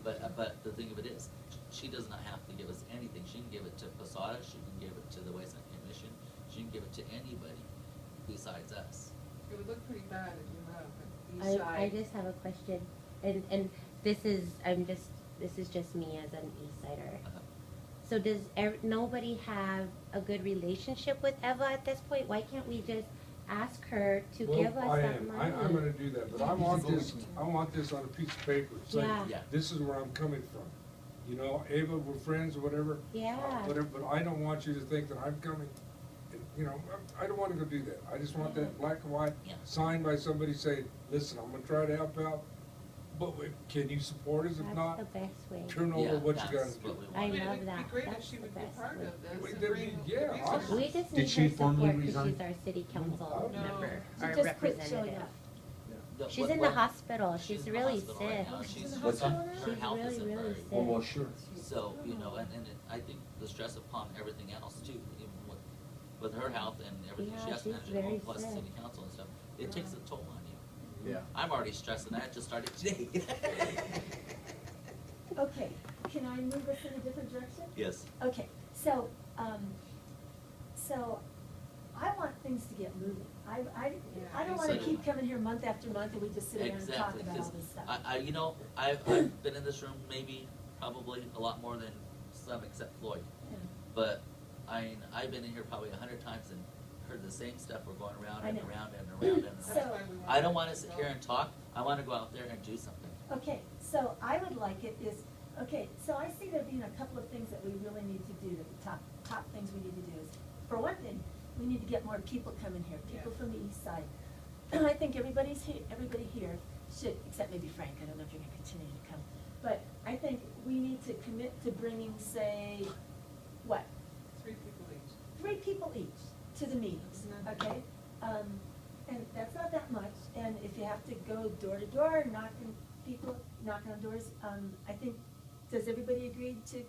But the thing of it is, she does not have to give us anything, she can give it to Posada, she can give it to the Wayside Commission, she can give it to anybody besides us. It would look pretty bad if you have an east I side. just have a question, and this is just me as an East Sider. Uh-huh. So does nobody have a good relationship with Eva at this point? Why can't we just ask her to give us that money? I'm gonna do that, but I want this on a piece of paper, saying, Yeah. Yeah. this is where I'm coming from. You know, Ava, we're friends or whatever. Yeah. Whatever, but I don't want you to think that I'm coming, you know, I don't wanna go do that. I just want that black and white, Yeah. signed by somebody saying, listen, I'm gonna try to help out, but can you support us? If That's not, the best way. turn Yeah, over what you that's gotta what do. we I want. mean, love it'd that. be great if That's she the would be best part way. of this Well, and that'd bring be- yeah, resources. awesome. We just Did need she her formally support because resign? she's our city council No. member, She our just quit showing representative. up. She's What- in the what- hospital, she's in the really hospital right sick. now. She's in She's, the What's hospital that? now? her She's health really, isn't really very sick. Oh, well, sure. So, you know, and I think the stress upon everything else too, even with her health and everything, she Yeah, has to she's manage it all, very plus sick. city council and stuff, it takes a toll on you. Yeah. I'm already stressed and I just started today. Okay, can I move us in a different direction? Yes. Okay, so I want things to get moving. I don't wanna So do keep I. coming here month after month and we just sit around and talk Exactly, about all because this stuff. you know, I've been in this room probably a lot more than some except Floyd. Yeah. But I've been in here probably 100 times and heard the same stuff. We're going around I and know. around and around and So- around. That's why we want I don't wanna sit here and talk, I wanna go out there and do something. Okay, so I would like it is, okay, so I see there being a couple of things that we really need to do, the top things we need to do is, for one thing, we need to get more people coming here, people Yeah. from the east side. And I think everybody here should, except maybe Frank, I don't know if you're gonna continue to come. But I think we need to commit to bringing, say, what, 3 people each. 3 people each to the meetings, Mhm. okay? And that's not that much, and if you have to go door to door, knocking on doors, I think, does everybody agree to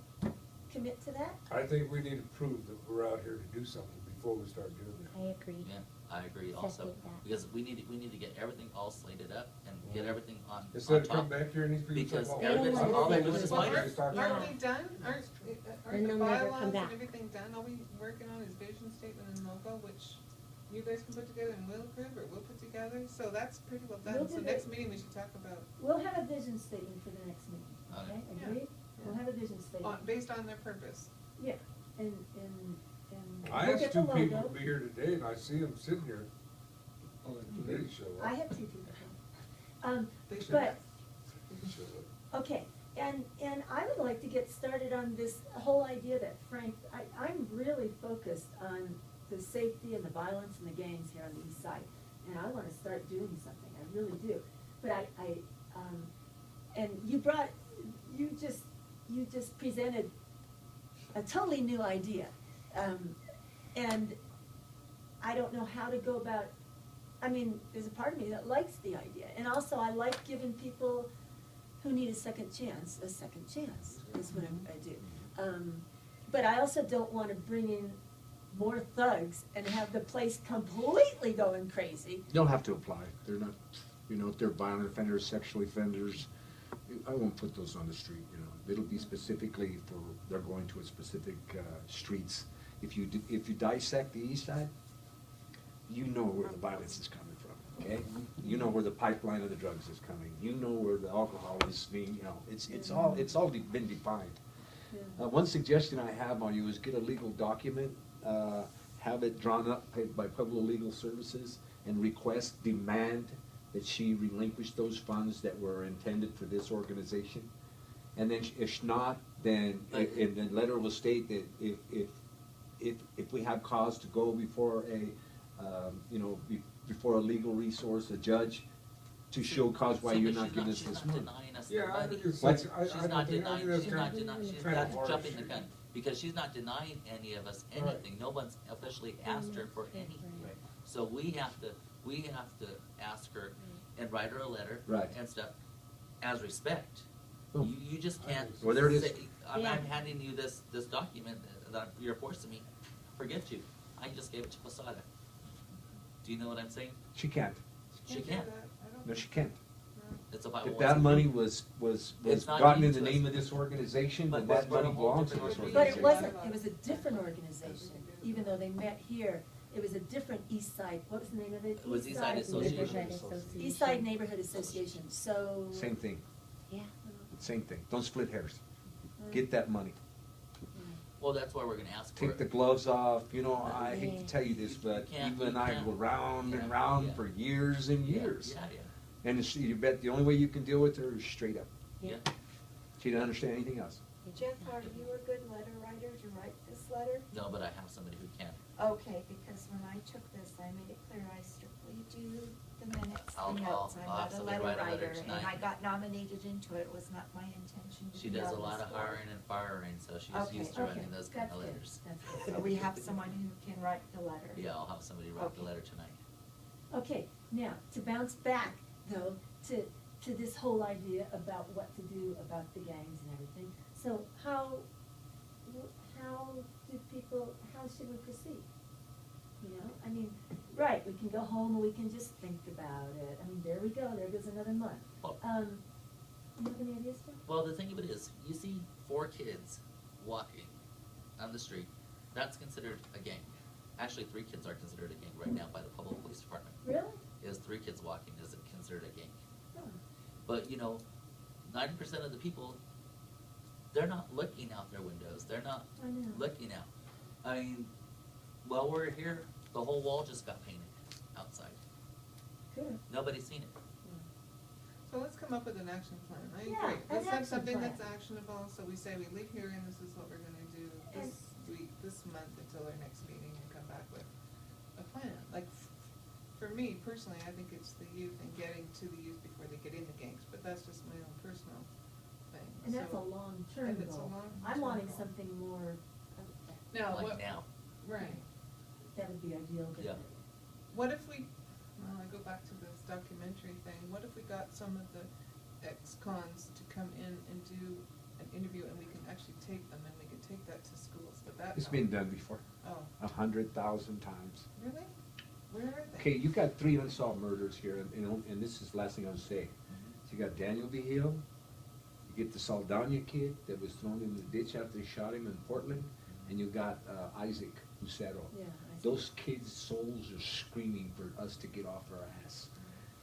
commit to that? I think we need to prove that we're out here to do something before we start doing it. I agree. Yeah, I agree also, Second that. because we need to get everything all slated up and get everything on Instead of top. coming back here and these people say, Because well, everybody's, don't all wanna they do do it. is Well, fight. aren't Yeah. we done? Aren't Then the they'll never come bylaws and back. everything done? All we working on is vision statement and logo, which you guys can put together and we'll approve, or we'll put together, so that's pretty well We'll done. do So that. next meeting, we should talk about, We'll have a vision statement for the next meeting, okay? Okay. Yeah. Agreed? We'll have a vision statement. based on their purpose. Yeah, and I we'll asked get 2 the people logo. to be here today, and I see them sitting here. They didn't show up. I have 2 people come. They should But, have. They didn't show up. okay, and I would like to get started on this whole idea that Frank, I'm really focused on the safety and the violence and the gangs here on the east side. And I wanna start doing something, I really do. But and you just presented a totally new idea. And I don't know how to go about, I mean, there's a part of me that likes the idea. And also I like giving people who need a second chance, is what I do. But I also don't wanna bring in more thugs and have the place completely going crazy. They'll have to apply. They're not, you know, if they're violent offenders, sexual offenders, I won't put those on the street, you know. It'll be specifically for, they're going to a specific, streets. If you dissect the east side, you know where the violence is coming from. okay? You know where the pipeline of the drugs is coming, you know where the alcohol is being, you know, it's all been defined. One suggestion I have on you is get a legal document, have it drawn up by Pueblo Legal Services, and request, demand that she relinquish those funds that were intended for this organization. And then if not, then, and the letter will state that if we have cause to go before before a legal resource, a judge, to show cause why you're not giving us this money. Yeah, I would just What? say, She's not denying, that's that's jumping the gun, because she's not denying any of us anything, no one's officially asked her for anything. Right. So we have to ask her and write her a letter Right. and stuff, as respect. Oh. You just can't Well, there it is. say, I'm Yeah. handing you this document that you're forcing me, forget you, I just gave it to Posada. Do you know what I'm saying? She can't. She Can't do can't, that. I don't No, she can't. it's about. If that money was It's not gotten in given the to name us. of this organization, But then that we're a money whole belongs to different this But organization. it wasn't, it was a different organization, even though they met here, it was a different Eastside, what was the name of it? It was Eastside Association. Eastside Neighborhood Association, so. Same thing, Yeah. same thing. Don't split hairs. Get that money. Well, that's why we're gonna ask for Take the it. gloves off. You know, I hate to tell you this, but You can't- Eva and you I can't. go round and Yeah, round yeah. for years and years. Yeah, And you bet the only way you can deal with her is straight up. yeah. She didn't understand anything else. Jeff, are you a good letter writer to write this letter? No, but I have somebody who can. Okay, because when I took this, I made it clear I strictly do the minutes, I'll- the notes. I'm I'll have not a somebody letter write a letter writer, and tonight. I got nominated into it. It was not my intention to She be does a on lot this of board. hiring and firing, so she's Okay, used to Okay, writing those kind that's of good, letters. that's So good. we have someone who can write the letter. Yeah, I'll have somebody write the Okay. letter tonight. Okay, now, to bounce back, though, to this whole idea about what to do about the gangs and everything, so how do people, how should we proceed? You know, I mean, right, we can go home and we can just think about it, I mean, there we go, there goes another month. Well- You have any ideas, Tim? Well, the thing of it is, you see 4 kids walking on the street, that's considered a gang. Actually, 3 kids are considered a gang right now by the Pueblo Police Department. Really? Is 3 kids walking, is it considered a gang? Oh, But, 90% of the people, they're not looking out their windows, they're not I know. looking out. I mean, while we're here, the whole wall just got painted outside. Good. Nobody's seen it. So let's come up with an action plan. I Yeah, agree. an Let's have action something plan. that's actionable, so we say we leave here and this is what we're gonna do this week, this month until our next meeting and come back with a plan. Like, for me personally, I think it's the youth and getting to the youth before they get in the gangs, but that's just my own personal thing. And that's a So- long-term and it's a goal. long-term I'm wanting goal. something more, Now, Like what, now. right. that would be ideal, but. Yeah. What if we, well, I go back to this documentary thing, what if we got some of the ex-cons to come in and do an interview and we can actually take them and we can take that to schools, would that It's help? been done before, Oh, 100,000 times. really? Where are they? Okay, you got 3 unsolved murders here, and this is the last thing I'll say. So you got Daniel Vigil, you get the Saldana kid that was thrown in the ditch after they shot him in Portland, and you got Isaac Lucero. Yeah, Isaac. Those kids' souls are screaming for us to get off our ass.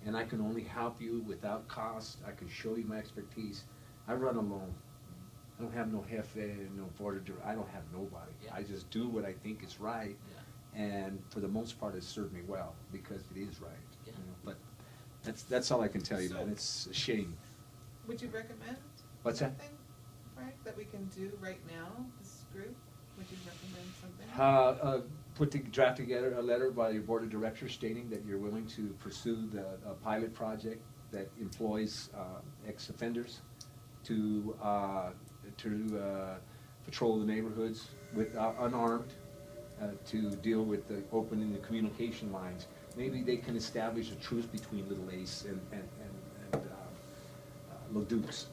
And I can only help you without cost, I can show you my expertise. I run alone. I don't have no jefe, no board of directors, I don't have nobody. Yeah. I just do what I think is right. Yeah. And for the most part, it's served me well, because it is right. Yeah. But that's all I can tell you, man, it's a shame. Would you recommend What's that? something, Frank, that we can do right now, this group? Would you recommend something? Draft together a letter by your board of directors stating that you're willing to pursue a pilot project that employs ex-offenders to patrol the neighborhoods with unarmed, to deal with the opening the communication lines. Maybe they can establish a truce between Little Ace and Ledukes.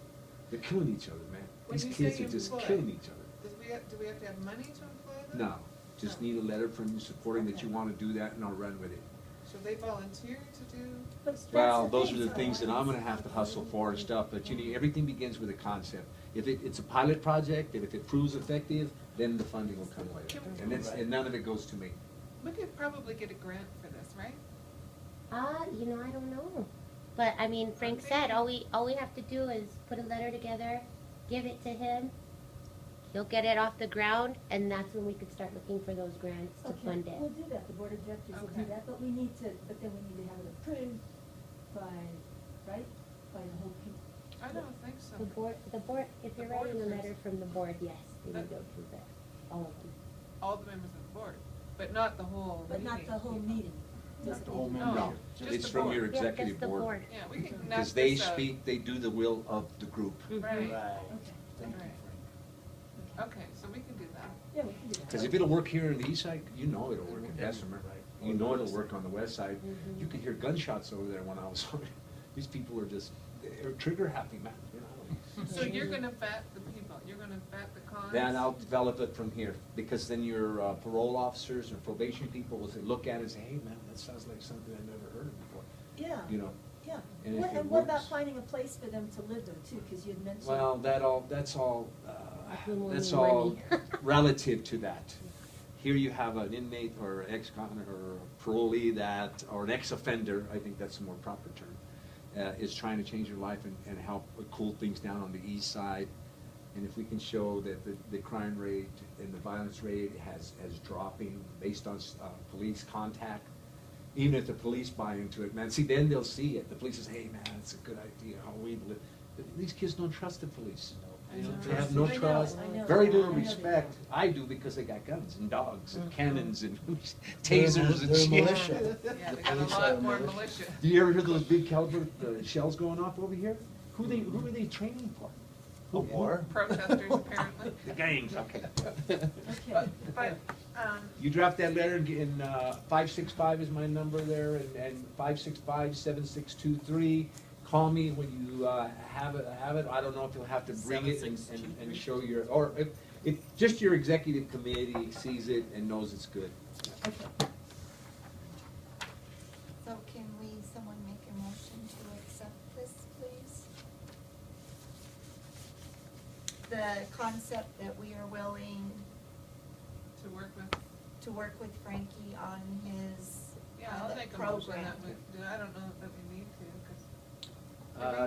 They're killing each other, man. When These you kids say are just employ, killing each other. Do we have to have money to employ them? No, just No. need a letter from you supporting that you Okay. want to do that, and I'll run with it. Should they volunteer to do? But that's Well, the those thing, are the so things that I'm gonna have to hustle for and stuff, but you need, everything begins with a concept. If it's a pilot project, and if it proves effective, then the funding will come later. And none of it goes to me. We could probably get a grant for this, right? You know, I don't know. But I mean, Frank said all we have to do is put a letter together, give it to him. He'll get it off the ground, and that's when we could start looking for those grants to Okay, fund it. we'll do that, the board of directors will do Okay. that, but then we need to have it approved by, right, by the whole people. I don't think so. The board, if you're The board writing a approves. letter from the board, yes, they That- would go through that, all of them. All the members of the board, but not the whole But not meeting. the whole meeting. Not the whole No, member. just It's the from board. your Yeah, executive just the board. board. Yeah, we can knock Because they this out. speak, they do the will of the group. Right, Right. Okay, Thank you, Right. Frank. okay, so we can do that. yeah, we can do that. Because if it'll work here in the east side, you know it'll work in Bessemer. Right. You know it'll work on the west side. Mhm. You could hear gunshots over there when I was on it. These people are just, they're trigger happy, man, you know. So you're gonna vet the people, you're gonna vet the cons? Then I'll develop it from here, because then your parole officers or probation people will say, look at it and say, hey, man, that sounds like something I've never heard of before, Yeah, you know. yeah. And if What- it And what about works- finding a place for them to live though too, because you had mentioned. Well, that's all We will that's need all money. relative to that. Here you have an inmate or ex-con or a parolee that, or an ex-offender, I think that's a more proper term, is trying to change your life and help cool things down on the east side. And if we can show that the crime rate and the violence rate has dropping based on police contact, even if the police buy into it, man, see, then they'll see it. The police says, hey, man, it's a good idea, how we live. These kids don't trust the police. I know. They have no I know, trust, I know. very I little know they respect. don't. I do because they got guns and dogs and Mhm. cannons and tasers and They're shit. militia. Yeah, they got a lot more militia. Do you ever hear those big caliber shells going off over here? Who are they training for? A war? Protesters apparently. The gangs, okay. Okay. But, You draft that letter and 565 is my number there, and 565-7623. Call me when you have it. I don't know if you'll have to bring it and 7623. show your, or if just your executive committee sees it and knows it's good. Okay. So can someone make a motion to accept this, please? The concept that we are willing to work with, to work with Frankie on his yeah, I'll the make a motion program. that we, I don't know that we need to,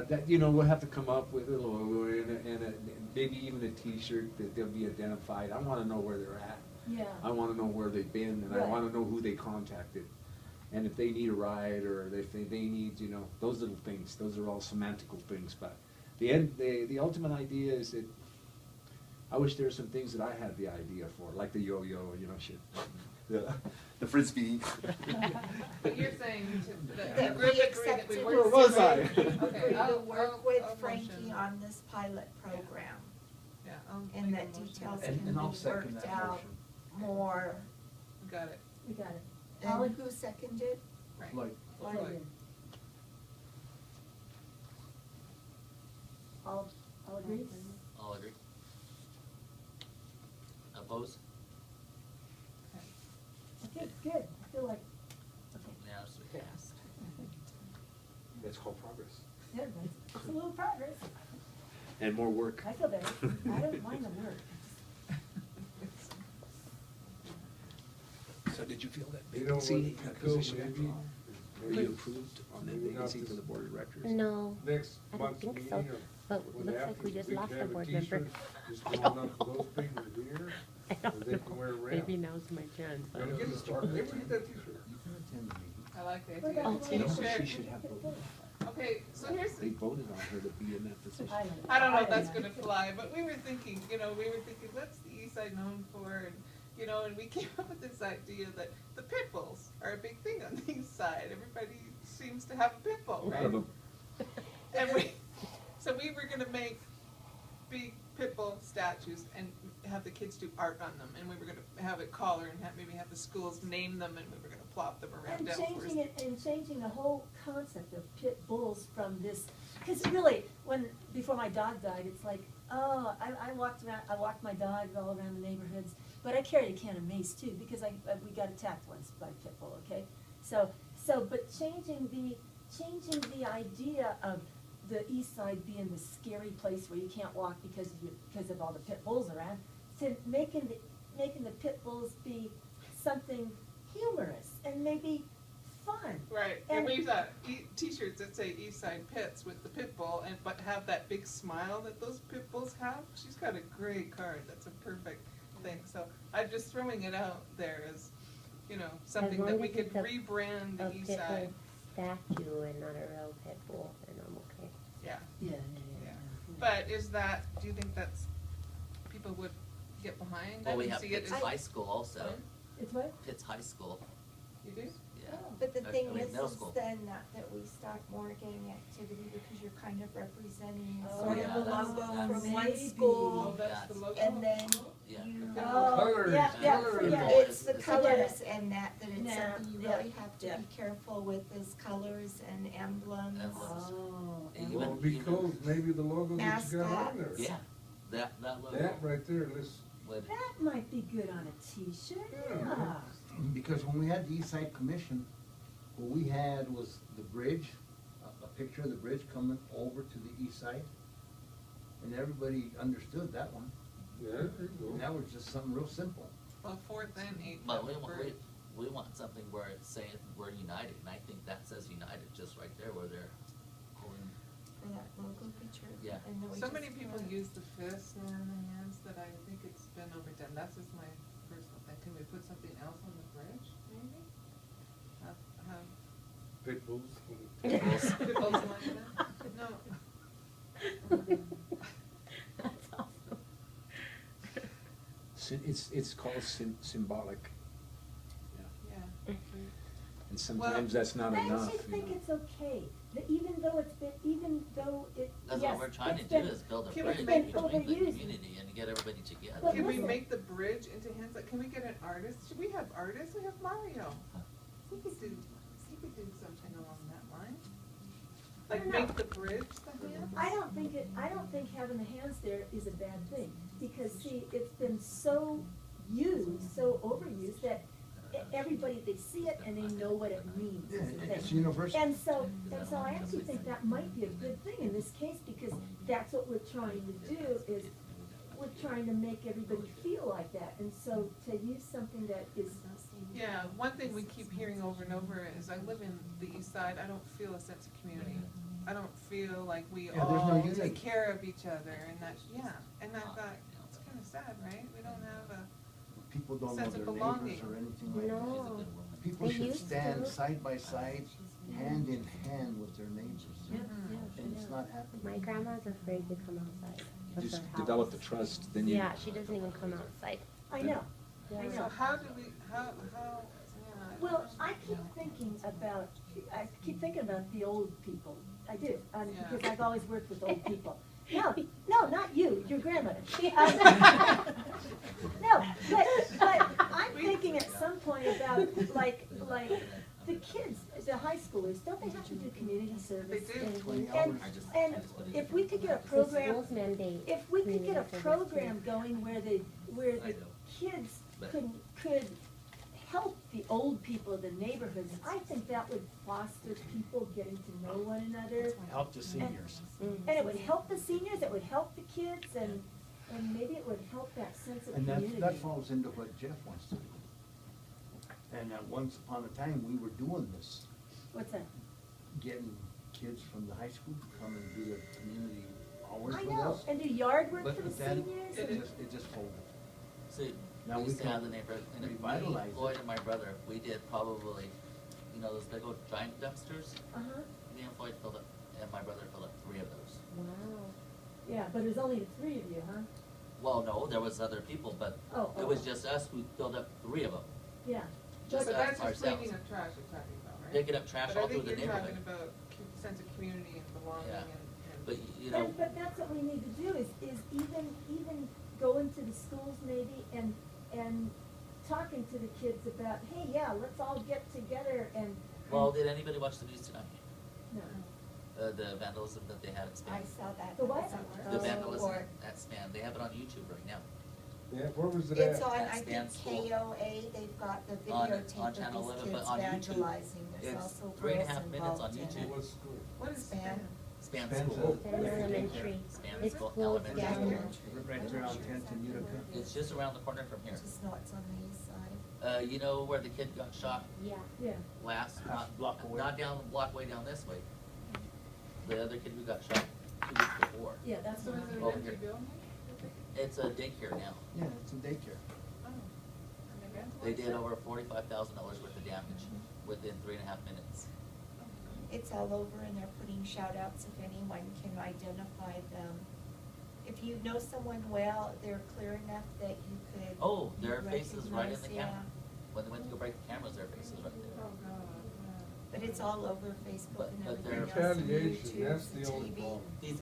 That, we'll have to come up with a logo and maybe even a T-shirt that they'll be identified. I want to know where they're at. Yeah. I want to know where they've been, and I Right. want to know who they contacted. And if they need a ride, or if they need, those little things, those are all semantical things. But the ultimate idea is that I wish there were some things that I had the idea for, like the yo-yo, shit. The frisbee. but you're saying that That the group we agree that we accepted work. Where was I? Okay, Agree to I'll work with motion. Frankie on this pilot program, Yeah, I'll and make a that motion. details And- can and I'll be second worked that out motion. more. Got it, We got it. And who seconded? right. Floyd. Floyd. All agree? All agree. Oppose? Okay, good. I feel like, okay. Yeah, so we passed. That's called progress. Yeah, it's a little progress. And more work. I feel better. I don't mind the work. So did you feel that You know what, vacancy, that Phil, position after maybe- all? Were you approved on that maybe not vacancy this- for the board of directors? No, Next I don't month's think meeting, so. or But when looks after, like we just can lost a have board t-shirt member. Just going up to those papers here, I or don't they know. can wear around. Maybe now's my chance. I Don't don't get know. started, they would get that t-shirt. You can attend the meeting. I like the What idea. about Oh, the You know, t-shirt? she should have both. Okay, so here's, They voted on her to be in that position. I don't know if that's gonna fly, but we were thinking, what's the East Side known for? And we came up with this idea that the pit bulls are a big thing on the East Side. Everybody seems to have a pit bull, right? And so we were gonna make big pit bull statues and have the kids do art on them, and we were gonna have a collar and maybe have the schools name them, and we were gonna plop them around And Delphorest. changing the whole concept of pit bulls from this, because really, before my dog died, it's like, oh, I walked my dog all around the neighborhoods, but I carried a can of mace too, because we got attacked once by a pit bull, okay? But changing the idea of the east side being the scary place where you can't walk because of all the pit bulls around, to making the pit bulls be something humorous and maybe fun. Right, and we've got t-shirts that say Eastside Pets with the pit bull, and but have that big smile that those pit bulls have. She's got a great card. That's a perfect thing. So I'm just throwing it out there as, you know, something that we could rebrand the Eastside. Statue and not a real pit bull, and I'm okay. Yeah. Yeah. But is that? Do you think that's people would get behind? Well, that we and have see it Pitt's as- High School also. It's what? Pitt's High School, You do? yeah. But the I thing mean, is middle school. then that we start more gang activity because you're kind of representing Oh, sort yeah, of the that's- logo that's- from one Maybe. Oh, school, that's the logo. and then Yeah. you. Oh, yeah, Colors. yeah. It's the It's- colors and that it's Yeah, something you yeah, really have to yeah. be careful with is colors and emblems. Emblems. Oh. And Well, even- because maybe the logo that you got on there. Mascots. Yeah, that logo That right there, let's, would, That might be good on a t-shirt, Yeah. yeah. Because when we had the Eastside Commission, what we had was the bridge, a picture of the bridge coming over to the east side. And everybody understood that one. yeah, there you And go. that was just something real simple. Well, 4th and 8th. but we want something where it's saying we're united, and I think that says united just right there where they're holding. For that logo picture. Yeah. And then we So just many people put- use the fists and the hands that I think it's been overdone. That's just my personal thing. Can we put something else on the bridge, maybe? Have Pit bulls. pit bulls like that? No. That's awesome. It's called symbolic, Yeah. and sometimes that's not Makes enough, you you think know. it's okay, that even though it's been, even though it, That's yes, what we're trying to it's do, been- is build a Can we bridge make- between the overused. community and get everybody together. But Can we listen. make the bridge into hands? Like, can we get an artist? Should we have artists? We have Mario. He could do something along that line. Like don't know. make the bridge the hands? I don't think having the hands there is a bad thing, because see, it's been so used, so overused, that everybody, they see it and they know what it means, is the It's thing. universal. And so I actually think that might be a good thing in this case, because that's what we're trying to do, is we're trying to make everybody feel like that, and so to use something that is, Yeah, one thing we keep hearing over and over is I live in the east side, I don't feel a sense of community. I don't feel like we Yeah, there's no all unity. take care of each other and that, yeah, and I thought, it's kinda sad, right? We don't have a, People don't know sense their of neighbors belonging. or anything like that. No. People They should used stand to. side by side, hand in hand with their neighbors. yeah, And it's not happening. My grandma's afraid to come outside of Just her develop house. the trust, then you. Yeah, she doesn't even come outside. I know. Yeah. I so know. how do we, how, yeah. Well, I keep thinking about the old people. I do, Yeah. because I've always worked with old people. No, not you, your grandmother. No, but I'm thinking at some point about, like, the kids, the high schoolers, don't they have to do community service? They do. 20 And, hours. and if we could get a The program, schools mandate. if we could get a community service program going where the kids could help the old people in the neighborhoods, I think that would foster people getting to know one another. Help the seniors. And it would help the seniors, it would help the kids, and maybe it would help that sense of And community. that falls into what Jeff wants to do. And once upon a time, we were doing this, What's that? getting kids from the high school to come and do their community hours I with know, us. and do yard work But for the then, seniors. it just folded. See, Now we we used to can have the neighborhood, and if me, revitalize it. Lloyd and my brother, we did probably, those big old giant dumpsters, Uh-huh, me and Floyd filled up, and my brother filled up 3 of those. Wow. yeah, but there's only the 3 of you, huh? Well, no, there was other people, but Oh, it was just us who filled up 3 of them. Yeah. Just But us that's just ourselves. cleaning up trash you're talking about, right? Picking up trash all through the But I think you're neighborhood. talking about sense of community and belonging Yeah. and. But, you know, But that's what we need to do, is even go into the schools maybe and talking to the kids about, hey, yeah, let's all get together and. well, did anybody watch the news tonight? No. The vandalism that they had at Span? I saw that. The what? The Oh, vandalism Lord. at Span, they have it on YouTube right now. Yeah, where was it It's at? on, At I Stan think School. KOA, they've got the On videotape Channel of 11, these but kids on YouTube, vandalizing. There's it's also 3.5 girls minutes on involved in YouTube. it. What school? What is Span. Span Span School. Span Elementary. Span It's School closed Elementary. down. Right there on 10th and Utica. It's just around the corner from here. Just know it's on the east side. You know where the kid got shot Yeah. Yeah. last, Half not, block away. not down the block way down this way. The other kid who got shot 2 weeks before. Yeah, that's So what is I'm. it an Over empty here. building? It's a daycare now. Yeah, it's in daycare. Oh. And They vandalized did it? over $45,000 worth of damage within 3.5 minutes. It's all over and they're putting shout outs if anyone can identify them. If you know someone well, they're clear enough that you could. Oh, their faces right in the recognize, camera. yeah. When they went to go break the cameras, their faces right there. Oh, God, yeah. But it's all over Facebook and But everything they're- else. and Retaliation, YouTube that's and the only TV. problem. These